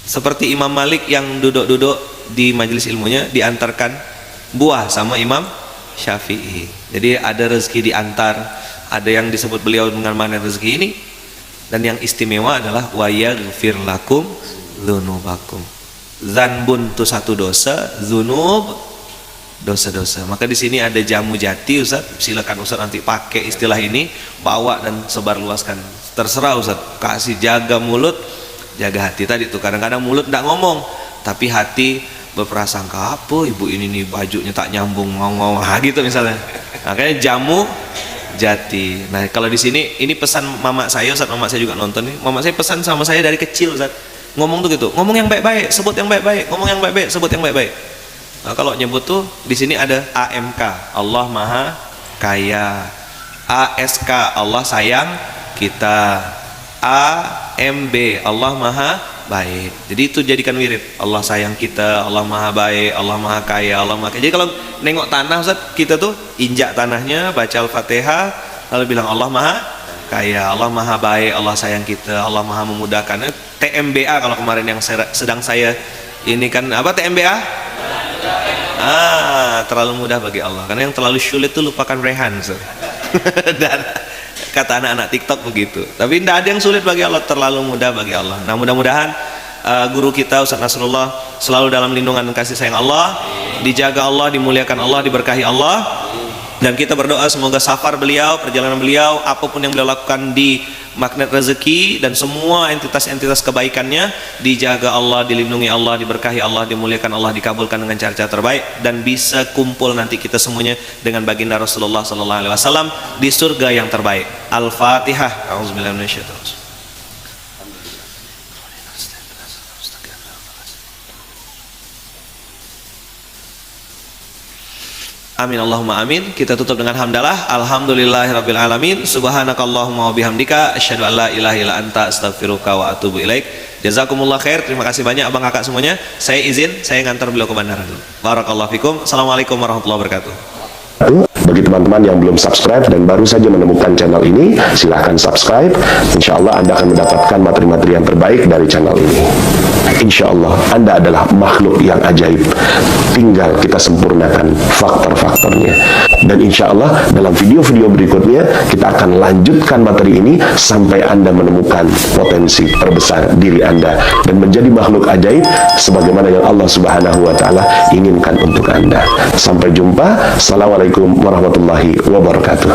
Seperti Imam Malik yang duduk-duduk di majelis ilmunya diantarkan buah sama Imam Syafi'i. Jadi ada rezeki diantar, ada yang disebut beliau dengan mana rezeki ini. Dan yang istimewa adalah wa yaghfir lakum dzunubakum. Dzanbun itu satu dosa, dzunub dosa-dosa. Maka di sini ada jamu jati, Ustaz. Silakan Ustaz nanti pakai istilah ini, bawa dan sebarluaskan. Terserah Ustaz. Kasih jaga mulut, jaga hati. Tadi tuh kadang-kadang mulut enggak ngomong, tapi hati berprasangka, apa ibu ini nih bajunya tak nyambung, ngomong gitu misalnya. Makanya jamu jati. Nah, kalau di sini ini pesan mama saya, Ustaz, mama saya juga nonton nih. Mama saya pesan sama saya dari kecil, Ustaz. Ngomong tuh gitu, ngomong yang baik-baik, sebut yang baik-baik, ngomong yang baik-baik, sebut yang baik-baik. Nah, kalau nyebut tuh di sini ada AMK, Allah Maha Kaya. ASK, Allah sayang kita. AMB, Allah Maha Baik. Jadi itu jadikan wirid. Allah sayang kita, Allah Maha Baik, Allah Maha Kaya, Allah Maha Kaya. Jadi kalau nengok tanah, Ustaz, kita tuh injak tanahnya, baca Al-Fatihah, lalu bilang Allah Maha Kaya, Allah Maha Baik, Allah sayang kita, Allah Maha memudahkan. TMBA kalau kemarin yang sedang saya ini kan apa TMBA? Terlalu mudah bagi Allah. Karena yang terlalu sulit itu lupakan rehan, Ustaz. Dan kata anak-anak TikTok begitu. Tapi tidak ada yang sulit bagi Allah, terlalu mudah bagi Allah. Nah, mudah-mudahan guru kita Ustaz Nasrullah selalu dalam lindungan dan kasih sayang Allah, dijaga Allah, dimuliakan Allah, diberkahi Allah. Dan kita berdoa semoga safar beliau, perjalanan beliau, apapun yang beliau lakukan di magnet rezeki dan semua entitas-entitas kebaikannya dijaga Allah, dilindungi Allah, diberkahi Allah, dimuliakan Allah, dikabulkan dengan cara-cara terbaik, dan bisa kumpul nanti kita semuanya dengan baginda Rasulullah sallallahu alaihi wasallam di surga yang terbaik. Al-Fatihah. A'udzubillahi minasyaitonir rajim. Amin Allahumma amin. Kita tutup dengan hamdalah. Alhamdulillahirabbil alamin. Subhanakallahumma wa bihamdika asyhadu an la ilaha illa anta astaghfiruka wa atubu ilaik. Jazakumullah khair. Terima kasih banyak abang kakak semuanya. Saya izin, saya ngantar beliau ke bandara dulu. Barakallahu fikum. Assalamualaikum warahmatullahi wabarakatuh. Bagi teman-teman yang belum subscribe dan baru saja menemukan channel ini, silahkan subscribe. Insya Allah Anda akan mendapatkan materi-materi yang terbaik dari channel ini. Insya Allah Anda adalah makhluk yang ajaib, tinggal kita sempurnakan faktor-faktornya. Dan insya Allah dalam video-video berikutnya kita akan lanjutkan materi ini sampai Anda menemukan potensi terbesar diri Anda dan menjadi makhluk ajaib sebagaimana yang Allah Subhanahu wa Ta'ala inginkan untuk Anda. Sampai jumpa. Assalamualaikum warahmatullahi wabarakatuh.